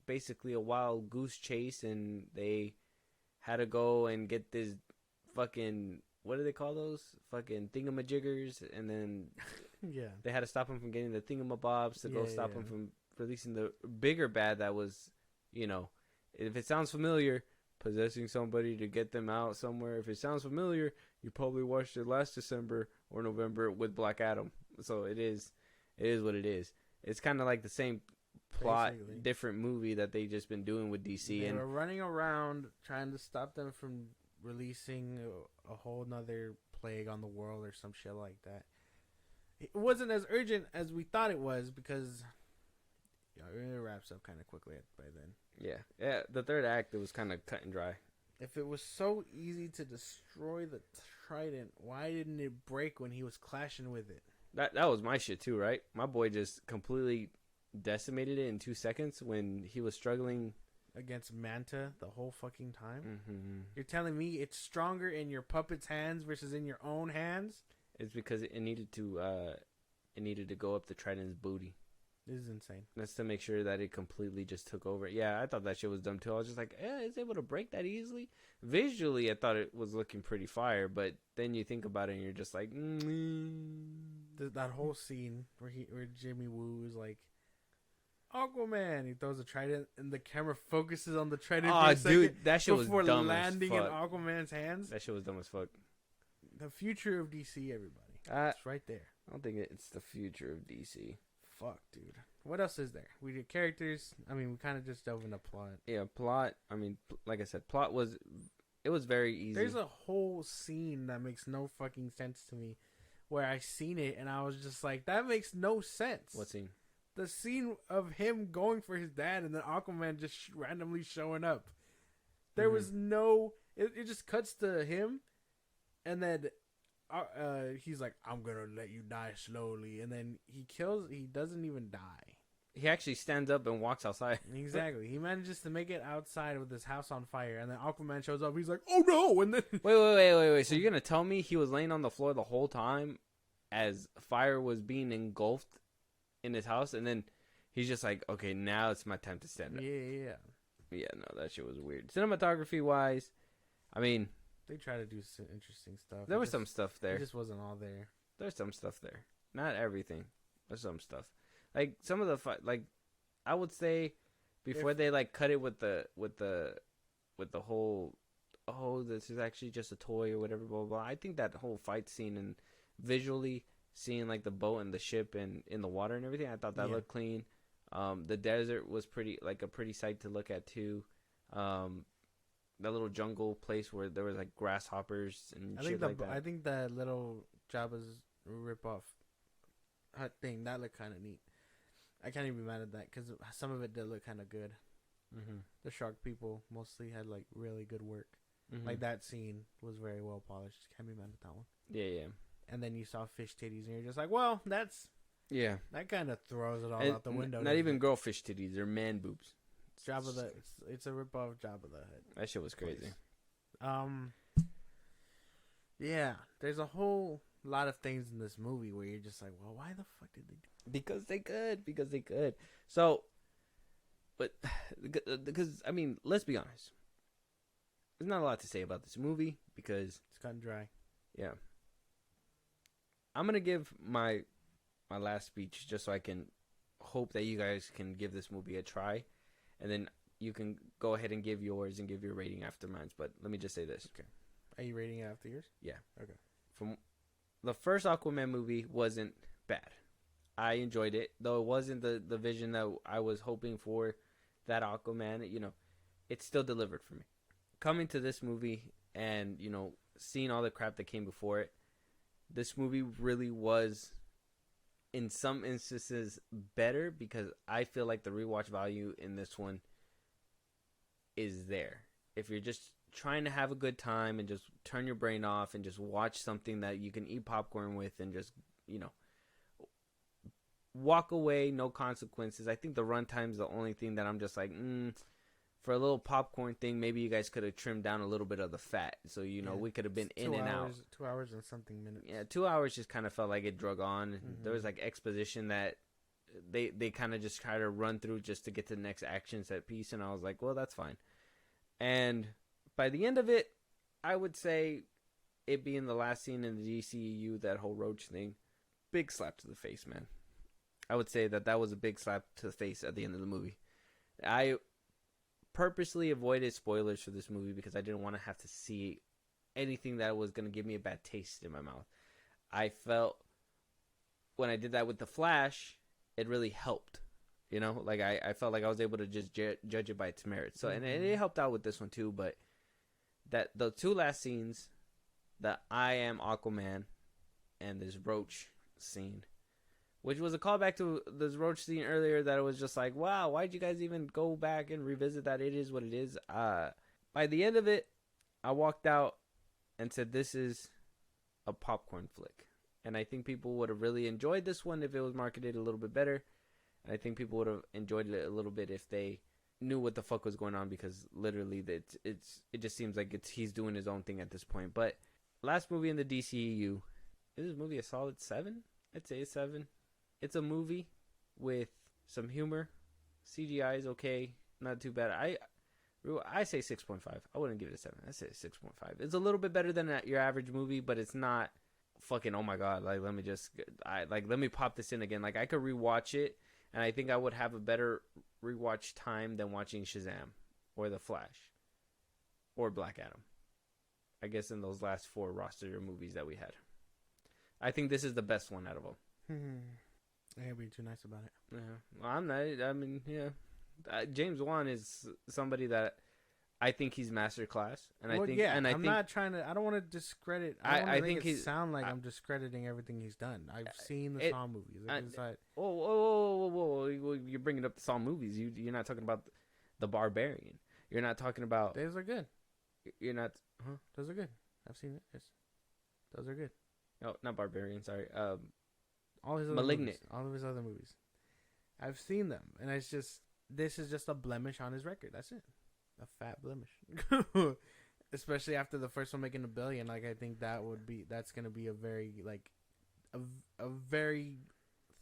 basically a wild goose chase, and they had to go and get this fucking, what do they call those? Fucking thingamajiggers, and then Yeah. they had to stop him from getting the thingamabobs to go stop him from releasing the bigger bad that was, you know, if it sounds familiar, possessing somebody to get them out somewhere. If it sounds familiar, you probably watched it last December or November with Black Adam. So it is what it is. It's kind of like the same plot, Basically. different movie that they just been doing with DC. They And were running around trying to stop them from releasing a whole nother plague on the world or some shit like that. It wasn't as urgent as we thought it was because it wraps up kind of quickly by then. yeah, the third act, it was kind of cut and dry. If it was so easy to destroy the trident, why didn't it break when he was clashing with it? That was my shit too, right? My boy just completely decimated it in 2 seconds when he was struggling Against Manta the whole fucking time? Mm-hmm. You're telling me it's stronger in your puppet's hands versus in your own hands? It's because it needed to go up the trident's booty. This is insane. That's to make sure that it completely just took over. Yeah, I thought that shit was dumb too. I was just like, it's able to break that easily? Visually, I thought it was looking pretty fire, but then you think about it and you're just like, That whole scene where Jimmy Woo is like, Aquaman, he throws a trident and the camera focuses on the trident for a second dude, that shit was before dumb landing as in fuck. Aquaman's hands. That shit was dumb as fuck. The future of DC, everybody. It's right there. I don't think it's the future of DC. Fuck, dude. What else is there? We did characters. I mean, we kind of just dove into plot. Yeah, plot. I mean, like I said, plot was very easy. There's a whole scene that makes no fucking sense to me where I seen it and I was just like, that makes no sense. What scene? The scene of him going for his dad and then Aquaman just randomly showing up. There was no... It just cuts to him and then he's like, I'm gonna let you die slowly. And then he doesn't even die. He actually stands up and walks outside. Exactly. He manages to make it outside with his house on fire. And then Aquaman shows up. He's like, oh no! And then... Wait. So you're going to tell me he was laying on the floor the whole time as fire was being engulfed in his house? And then he's just like, okay, now it's my time to stand up. Yeah. Yeah, no, that shit was weird. Cinematography-wise, I mean... They try to do some interesting stuff. There was some stuff there. It just wasn't all there. There's some stuff there. Not everything. There's some stuff. Like some of the like, I would say, before they like cut it with the whole, this is actually just a toy or whatever, blah, blah, blah. I think that whole fight scene and visually seeing like the boat and the ship and in the water and everything, I thought that looked clean. The desert was a pretty sight to look at too. That little jungle place where there was like grasshoppers and shit like that. I think that little Jabba's rip-off hut thing, that looked kind of neat. I can't even be mad at that because some of it did look kind of good. Mm-hmm. The shark people mostly had like really good work. Mm-hmm. Like that scene was very well polished. Can't be mad at that one. Yeah. And then you saw fish titties and you're just like, well, that kind of throws it all out the window. Not even girl fish titties, they're man boobs. It's a rip off Jabba the Hutt. That shit was crazy. Yeah, there's a whole a lot of things in this movie where you're just like, well, why the fuck did they do? Because they could. So, but because I mean, let's be honest. There's not a lot to say about this movie because It's gotten dry. yeah. I'm gonna give my last speech just so I can hope that you guys can give this movie a try, and then you can go ahead and give yours and give your rating after mine. But let me just say this. Okay. Are you rating it after yours? Yeah. Okay. From the first Aquaman movie wasn't bad. I enjoyed it, though it wasn't the vision that I was hoping for. That Aquaman, it still delivered for me. Coming to this movie and seeing all the crap that came before it, this movie really was, in some instances, better because I feel like the rewatch value in this one is there. If you're just trying to have a good time and just turn your brain off and just watch something that you can eat popcorn with and just, walk away, no consequences. I think the runtime's the only thing that I'm just like, for a little popcorn thing, maybe you guys could have trimmed down a little bit of the fat. So, we could have been in and out. 2 hours and something minutes. Yeah, 2 hours just kind of felt like it drug on. Mm-hmm. There was like exposition that they kind of just try to run through just to get to the next action set piece. And I was like, well, that's fine. And by the end of it, I would say it being the last scene in the DCEU, that whole roach thing, big slap to the face, man. I would say that was a big slap to the face at the end of the movie. I purposely avoided spoilers for this movie because I didn't want to have to see anything that was going to give me a bad taste in my mouth. I felt when I did that with The Flash, it really helped. I felt like I was able to just judge it by its merits. So, and it helped out with this one too, but that the two last scenes, the I am Aquaman and this roach scene, which was a callback to this roach scene earlier, that it was just like, wow, why'd you guys even go back and revisit that? It is what it is. By the end of it, I walked out and said, this is a popcorn flick. And I think people would have really enjoyed this one if it was marketed a little bit better. And I think people would have enjoyed it a little bit if they knew what the fuck was going on, because literally it just seems like he's doing his own thing at this point. But last movie in the DCEU, is this movie a solid 7? I'd say a 7. It's a movie with some humor. CGI is okay, not too bad. I say 6.5. I wouldn't give it a 7. I say 6.5. It's a little bit better than your average movie, but it's not fucking, oh my god, like let me pop this in again. Like I could rewatch it, and I think I would have a better rewatch time than watching Shazam or The Flash or Black Adam. I guess in those last 4 roster movies that we had, I think this is the best one out of them. I can't be too nice about it. Yeah, well, I'm not. I mean, yeah, James Wan is somebody that I think he's master class, and well, I think, yeah, and I I'm think, not trying to. I don't want to discredit. I think it sound like I'm discrediting everything he's done. I've seen the Saw movies. Whoa! You're bringing up the Saw movies. You're not talking about the Barbarian. You're not talking about. Those are good. You're not. Huh? Those are good. I've seen it. Yes. Those are good. No, not Barbarian. Sorry. All his other Malignant. Movies, all of his other movies. I've seen them, and this is just a blemish on his record. That's it, a fat blemish. Especially after the first one making $1 billion, like I think that's gonna be a very a very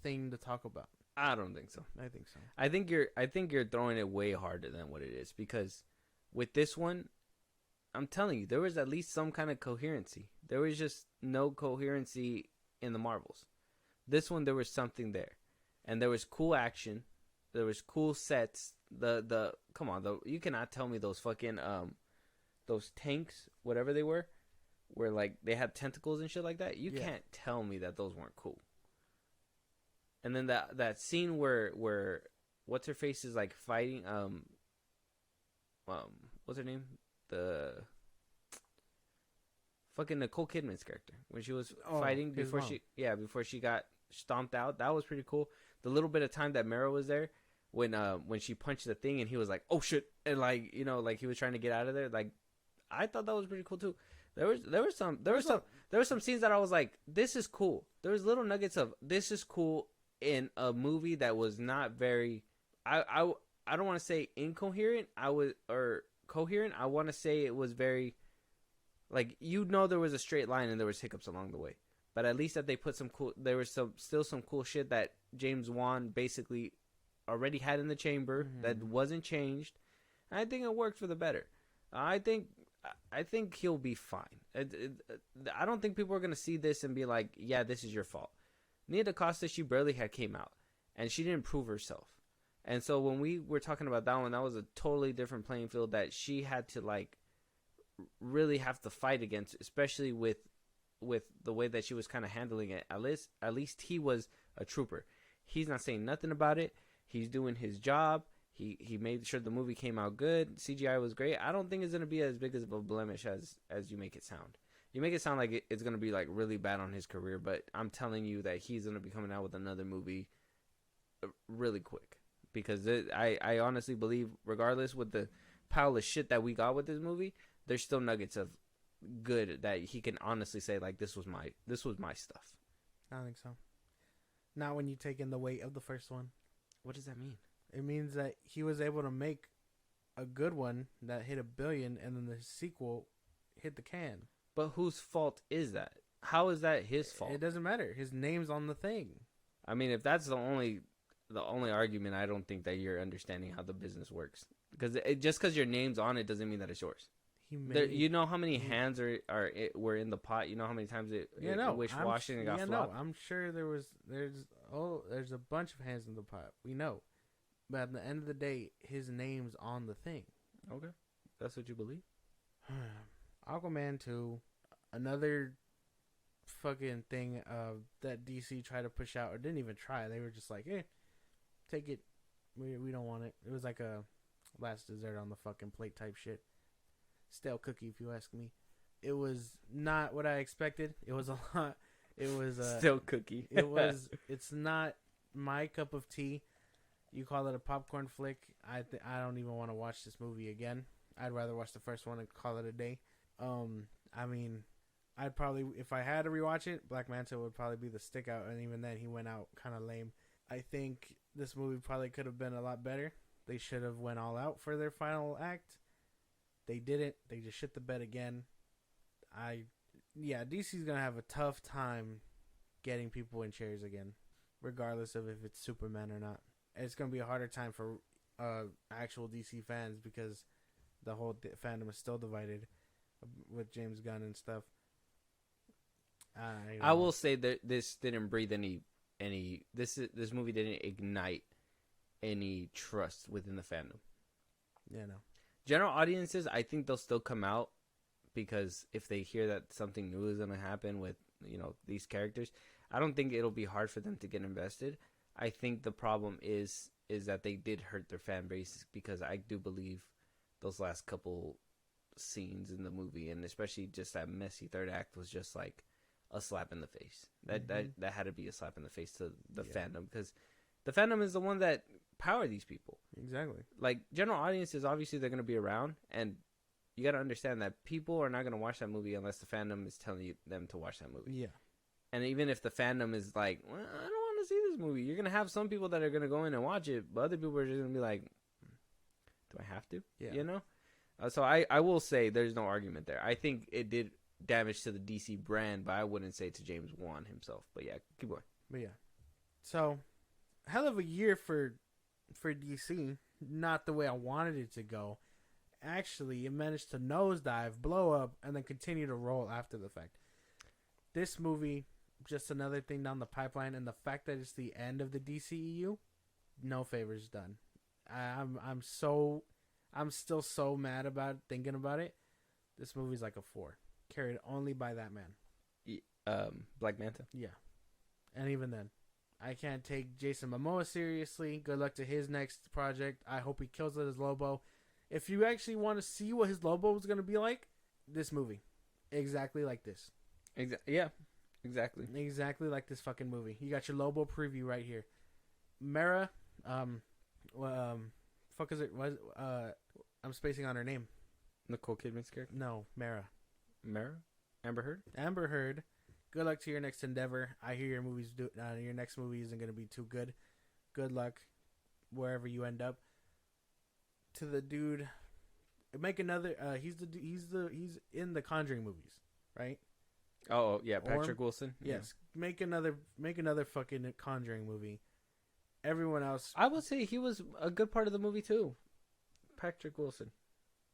thing to talk about. I don't think so. I think so. I think you're throwing it way harder than what it is, because with this one, I'm telling you, there was at least some kind of coherency. There was just no coherency in the Marvels. This one, there was something there, and there was cool action, there was cool sets. Come on, you cannot tell me those fucking those tanks, whatever they were like they had tentacles and shit like that. You can't tell me that those weren't cool. And then that scene where what's her face is like fighting what's her name, the fucking Nicole Kidman's character, when she was fighting before she got stomped out. That was pretty cool. The little bit of time that Mero was there when she punched the thing and he was like, oh shit, and like he was trying to get out of there. Like I thought that was pretty cool too. There were some scenes that I was like, this is cool. There was little nuggets of this is cool in a movie that was not very I don't want to say incoherent. Or coherent. I want to say it was very, like, there was a straight line and there was hiccups along the way. but at least that they put some cool. There was still some cool shit that James Wan basically already had in the chamber that wasn't changed. And I think it worked for the better. I think he'll be fine. I don't think people are gonna see this and be like, "Yeah, this is your fault." Nia DaCosta, she barely had came out, and she didn't prove herself. And so when we were talking about that one, that was a totally different playing field that she had to like really have to fight against, especially with the way that she was kind of handling it. At least he was a trooper. He's not saying nothing about it. He's doing his job. He made sure the movie came out good. CGI was great. I don't think it's gonna be as big as a blemish as you make it sound. You make it sound like it's gonna be like really bad on his career, but I'm telling you that he's gonna be coming out with another movie really quick, because I honestly believe, regardless with the pile of shit that we got with this movie, there's still nuggets of good that he can honestly say like this was my stuff. I don't think so. Not when you take in the weight of the first one. What does that mean? It means that he was able to make a good one that hit $1 billion, and then the sequel hit the can. But whose fault is that? How is that his fault? It doesn't matter. His name's on the thing. I mean, if that's the only argument, I don't think that you're understanding how the business works. Because just because your name's on it doesn't mean that it's yours. You know how many hands were in the pot. You know how many times it wish-washing and got flopped. I'm sure there's a bunch of hands in the pot. We know, but at the end of the day, his name's on the thing. Okay, that's what you believe. Aquaman 2, another fucking thing that DC tried to push out, or didn't even try. They were just like, take it. We don't want it. It was like a last dessert on the fucking plate type shit. Stale cookie, if you ask me. It was not what I expected. It was a lot. It was stale cookie. It's not my cup of tea. You call it a popcorn flick. I don't even want to watch this movie again. I'd rather watch the first one and call it a day. I mean, I'd probably, if I had to rewatch it, Black Manta would probably be the stick out, and even then he went out kind of lame. I think this movie probably could have been a lot better. They should have went all out for their final act. They didn't. They just shit the bed again. DC's gonna have a tough time getting people in chairs again, regardless of if it's Superman or not. It's gonna be a harder time for actual DC fans, because the whole fandom is still divided with James Gunn and stuff. I will say that this didn't breathe any. This movie didn't ignite any trust within the fandom. Yeah, no. General audiences, I think they'll still come out, because if they hear that something new is going to happen with, these characters, I don't think it'll be hard for them to get invested. I think the problem is that they did hurt their fan base, because I do believe those last couple scenes in the movie, and especially just that messy third act, was just like a slap in the face. That had to be a slap in the face to the fandom, because the fandom is the one that power these people. Exactly. Like, general audiences, obviously they're going to be around, and you got to understand that people are not going to watch that movie unless the fandom is telling them to watch that movie. Yeah. And even if the fandom is like, well, I don't want to see this movie, you're going to have some people that are going to go in and watch it, but other people are just going to be like, do I have to? Yeah. So I will say there's no argument there. I think it did damage to the DC brand, but I wouldn't say to James Wan himself. But yeah, keep going. But yeah. So, hell of a year for DC. Not the way I wanted it to go. Actually, it managed to nosedive, blow up, and then continue to roll after the fact. This movie, just another thing down the pipeline, and the fact that it's the end of the DCEU, no favors done. I'm still so mad about thinking about it. This movie's like a 4, carried only by that man. Black Manta. Yeah, and even then, I can't take Jason Momoa seriously. Good luck to his next project. I hope he kills it as Lobo. If you actually want to see what his Lobo is going to be like, this movie, exactly like this. Yeah, exactly. Exactly like this fucking movie. You got your Lobo preview right here. Mara, fuck is it? I'm spacing on her name. Nicole Kidman's character? No, Mara. Mara? Amber Heard? Amber Heard. Good luck to your next endeavor. I hear your your next movie isn't going to be too good. Good luck wherever you end up. To the dude, make another. He's in the Conjuring movies, right? Oh yeah, Patrick Wilson. Yes, make another fucking Conjuring movie. Everyone else, I would say he was a good part of the movie too. Patrick Wilson.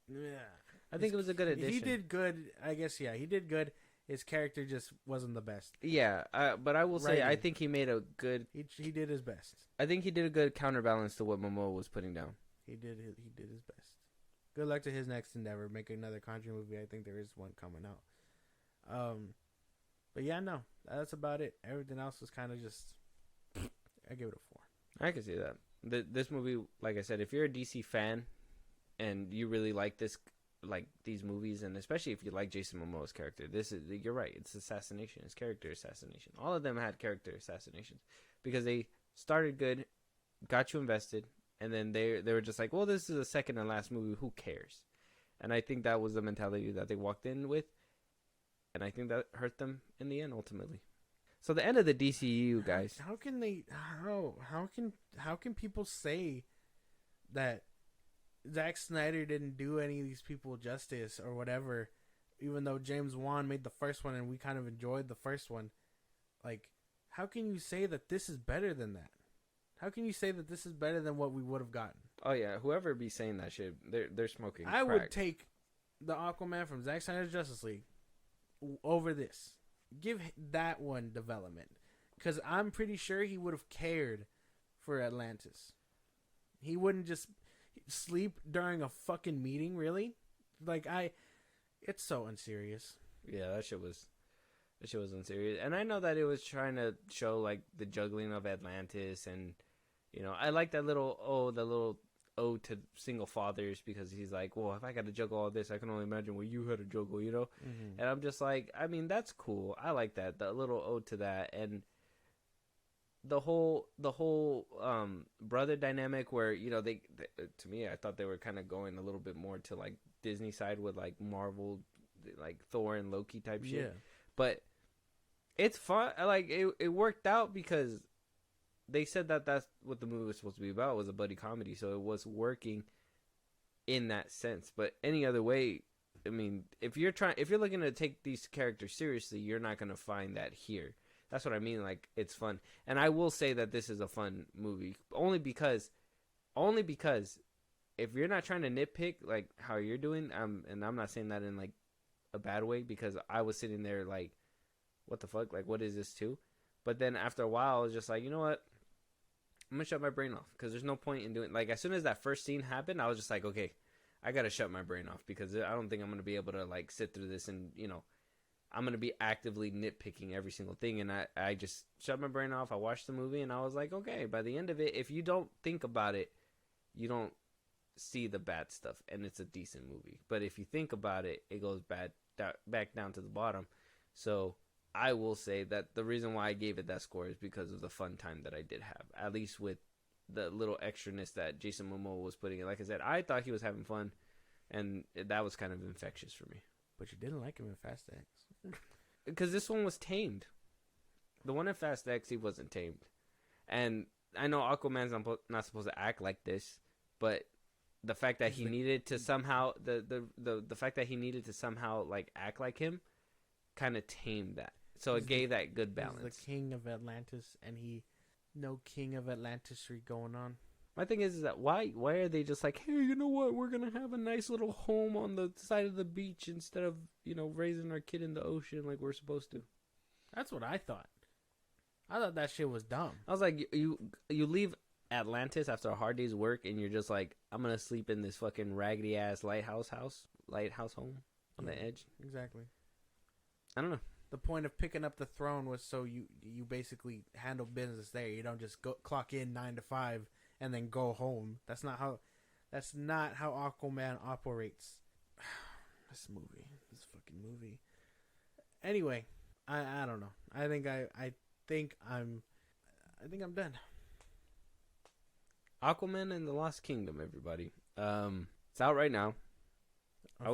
yeah, I think it was a good addition. he did good. I guess he did good. His character just wasn't the best. Yeah, but I will say I think he made a good. He did his best. I think he did a good counterbalance to what Momoa was putting down. He did his best. Good luck to his next endeavor. Make another Conjuring movie. I think there is one coming out. But yeah, no, that's about it. Everything else was kind of just. I give it a 4. I can see that. This movie, like I said, if you're a DC fan and you really like these movies, and especially if you like Jason Momoa's character, you're right. It's assassination. It's character assassination. All of them had character assassinations because they started good, got you invested, and then they were just like, well, this is the second and last movie. Who cares? And I think that was the mentality that they walked in with, and I think that hurt them in the end ultimately. So the end of the DCEU, guys. How can people say that Zack Snyder didn't do any of these people justice or whatever, even though James Wan made the first one and we kind of enjoyed the first one? Like, how can you say that this is better than that? How can you say that this is better than what we would have gotten? Oh yeah, whoever be saying that shit, they're smoking I crack. would take the Aquaman from Zack Snyder's Justice League over this. Give that one development, because I'm pretty sure he would have cared for Atlantis. He wouldn't just sleep during a fucking meeting, really. It's so unserious. Yeah, that shit was unserious. And I know that it was trying to show like the juggling of Atlantis, and I like that little ode to single fathers, because he's like, well, if I got to juggle all this, I can only imagine what you had to juggle, Mm-hmm. And I'm just like, I mean, that's cool. I like that, the little ode to that, and the whole brother dynamic where they to me, I thought they were kind of going a little bit more to like Disney side with like Marvel, like Thor and Loki type shit. Yeah. But it's fun. Like it worked out because they said that that's what the movie was supposed to be about, was a buddy comedy, so it was working in that sense. But any other way, I mean, if you're looking to take these characters seriously, you're not going to find that here. That's what I mean. Like, it's fun. And I will say that this is a fun movie only because if you're not trying to nitpick like how you're doing, and I'm not saying that in like a bad way, because I was sitting there like, what the fuck? Like, what is this too? But then after a while, I was just like, you know what? I'm going to shut my brain off, because there's no point in doing, like, as soon as that first scene happened, I was just like, okay, I got to shut my brain off, because I don't think I'm going to be able to, like, sit through this and, I'm going to be actively nitpicking every single thing. And I just shut my brain off. I watched the movie, and I was like, okay, by the end of it, if you don't think about it, you don't see the bad stuff, and it's a decent movie. But if you think about it, it goes back down to the bottom. So I will say that the reason why I gave it that score is because of the fun time that I did have, at least with the little extraness that Jason Momoa was putting in. Like I said, I thought he was having fun, and that was kind of infectious for me. But you didn't like him in Fast X. Because this one was tamed. The one in Fast X, he wasn't tamed. And I know Aquaman's not supposed to act like this, but the fact that he needed to somehow, the fact that he needed to somehow like act like him kind of tamed that. So it gave that good balance. He's the king of Atlantis, and no king of Atlantis going on. My thing is that why are they just like, hey, you know what? We're going to have a nice little home on the side of the beach instead of, raising our kid in the ocean like we're supposed to. That's what I thought. I thought that shit was dumb. I was like, you leave Atlantis after a hard day's work, and you're just like, I'm going to sleep in this fucking raggedy ass lighthouse home on the edge. Exactly. I don't know. The point of picking up the throne was so you basically handle business there. You don't just go clock in 9 to 5 and then go home. That's not how Aquaman operates. This fucking movie. Anyway, I don't know. I think I'm done. Aquaman and the Lost Kingdom, everybody. It's out right now. I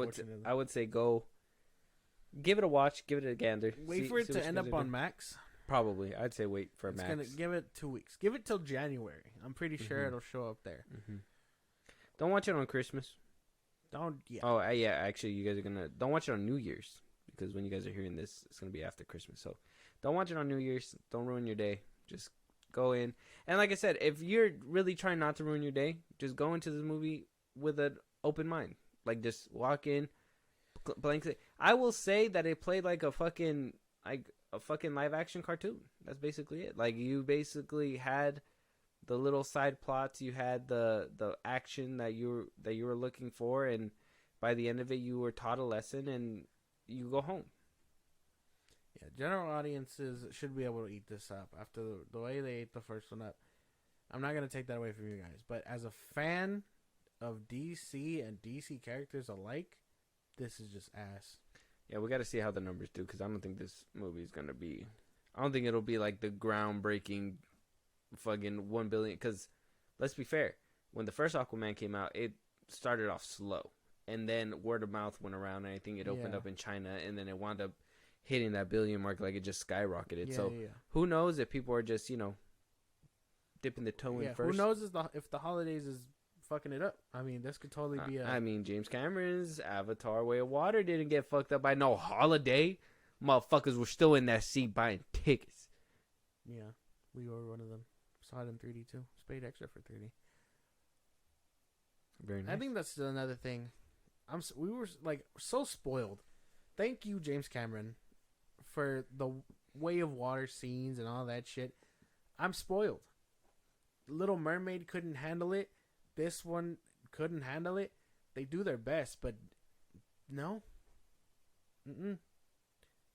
would say go give it a watch, give it a gander. Wait for it to end up on Max. Probably, I'd say wait for Max. Gonna give it 2 weeks. Give it till January. I'm pretty sure it'll show up there. Mm-hmm. Don't watch it on Christmas. Don't. Yeah. Oh yeah, actually, you guys are gonna don't watch it on New Year's, because when you guys are hearing this, it's gonna be after Christmas. So don't watch it on New Year's. Don't ruin your day. Just go in. And like I said, if you're really trying not to ruin your day, just go into this movie with an open mind. Like, just walk in, blank. I will say that it played like a fucking live action cartoon. That's basically it. Like, you basically had the little side plots, you had the action that you were looking for, and by the end of it, you were taught a lesson, and you go home. Yeah, general audiences should be able to eat this up after the way they ate the first one up. I'm not gonna take that away from you guys, but as a fan of DC and DC characters alike, this is just ass. Yeah, we got to see how the numbers do, because I don't think this movie is gonna be. I don't think it'll be like the groundbreaking, fucking 1 billion. Because let's be fair, when the first Aquaman came out, it started off slow, and then word of mouth went around, and I think it opened up in China, and then it wound up hitting that billion mark. Like, it just skyrocketed. So who knows if people are just dipping the toe in first. Who knows if the holidays is fucking it up. I mean, this could totally be I mean, James Cameron's Avatar Way of Water didn't get fucked up by no holiday. Motherfuckers were still in that seat buying tickets. Yeah, we were one of them. Saw it in 3D too. Just paid extra for 3D. Very nice. I think that's another thing. We were like so spoiled. Thank you, James Cameron, for the Way of Water scenes and all that shit. I'm spoiled. Little Mermaid couldn't handle it. This one couldn't handle it. They do their best, but no.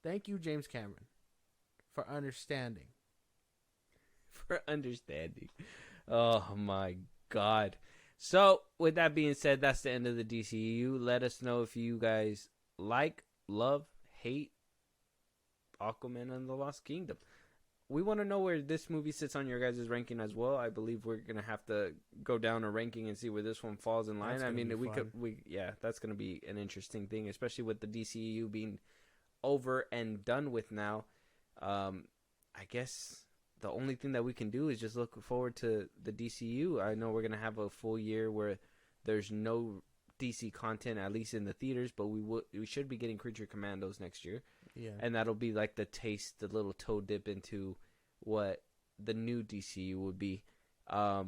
Thank you, James Cameron, for understanding. For understanding. Oh my God. So, with that being said, that's the end of the DCEU. Let us know if you guys like, love, hate Aquaman and the Lost Kingdom. We want to know where this movie sits on your guys' ranking as well. I believe we're gonna have to go down a ranking and see where this one falls in line. I mean, that's gonna be an interesting thing, especially with the DCEU being over and done with now. I guess the only thing that we can do is just look forward to the DCU. I know we're gonna have a full year where there's no DC content, at least in the theaters, but we should be getting Creature Commandos next year. Yeah, and that'll be like the little toe dip into what the new DCU would be. I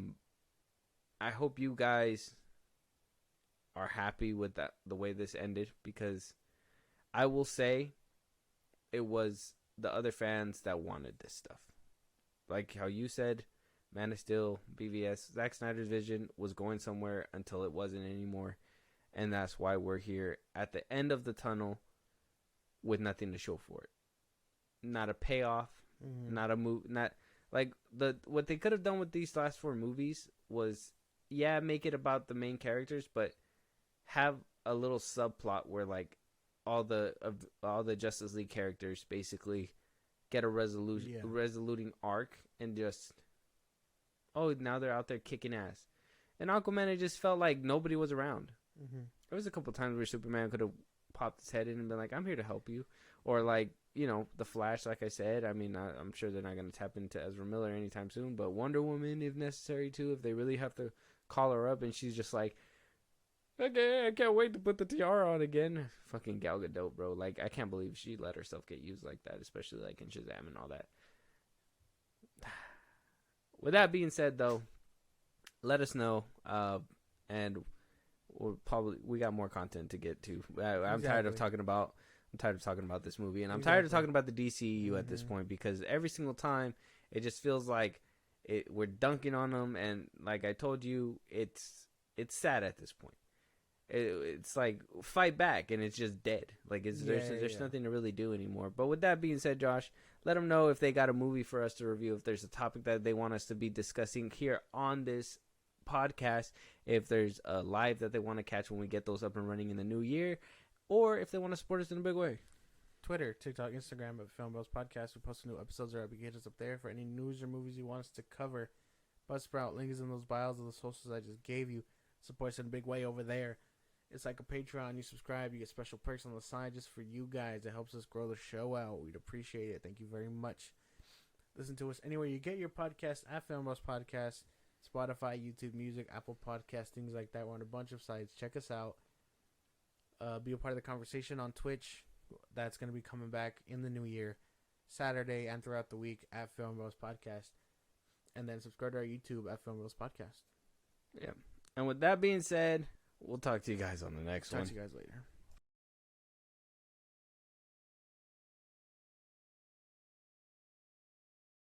hope you guys are happy with the way this ended, because I will say it was the other fans that wanted this stuff. Like how you said, Man of Steel, BVS, Zack Snyder's vision was going somewhere until it wasn't anymore. And that's why we're here at the end of the tunnel with nothing to show for it. Not a payoff, not a move, not like what they could have done with these last 4 movies was, make it about the main characters, but have a little subplot where like all the Justice League characters basically get a resoluting arc, and just now they're out there kicking ass. And Aquaman, it just felt like nobody was around. There was a couple times where Superman could have popped his head in and been like, I'm here to help you. Or like, the Flash, like I said. I mean, I'm sure they're not going to tap into Ezra Miller anytime soon, but Wonder Woman, if necessary, too, if they really have to call her up, and she's just like, okay, I can't wait to put the tiara on again. Fucking Gal Gadot, bro. Like, I can't believe she let herself get used like that, especially like in Shazam and all that. With that being said, though, let us know, and we got more content to get to. I'm tired of talking about this movie, and I'm tired of talking about the DCEU at this point, because every single time it just feels like we're dunking on them, and like I told you, it's sad at this point. It's like fight back, and it's just dead. Like there's nothing to really do anymore. But with that being said, Josh, let them know if they got a movie for us to review, if there's a topic that they want us to be discussing here on this podcast, if there's a live that they want to catch when we get those up and running in the new year, or if they want to support us in a big way. Twitter, TikTok, Instagram at FilmBros Podcast. We post new episodes or obligations up there. For any news or movies you want us to cover, Buzzsprout, link is in those bios of the socials I just gave you. Support us in a big way over there. It's like a Patreon. You subscribe, you get special perks on the side just for you guys. It helps us grow the show out. We'd appreciate it. Thank you very much. Listen to us anywhere you get your podcast at FilmBros Podcast, Spotify, YouTube Music, Apple Podcasts, things like that. We're on a bunch of sites. Check us out. Be a part of the conversation on Twitch, That's going to be coming back in the new year, Saturday and throughout the week at FilmBros Podcast. And then subscribe to our YouTube at FilmBros Podcast. Yeah. And with that being said, we'll talk to you guys on the next one. Talk to you guys later.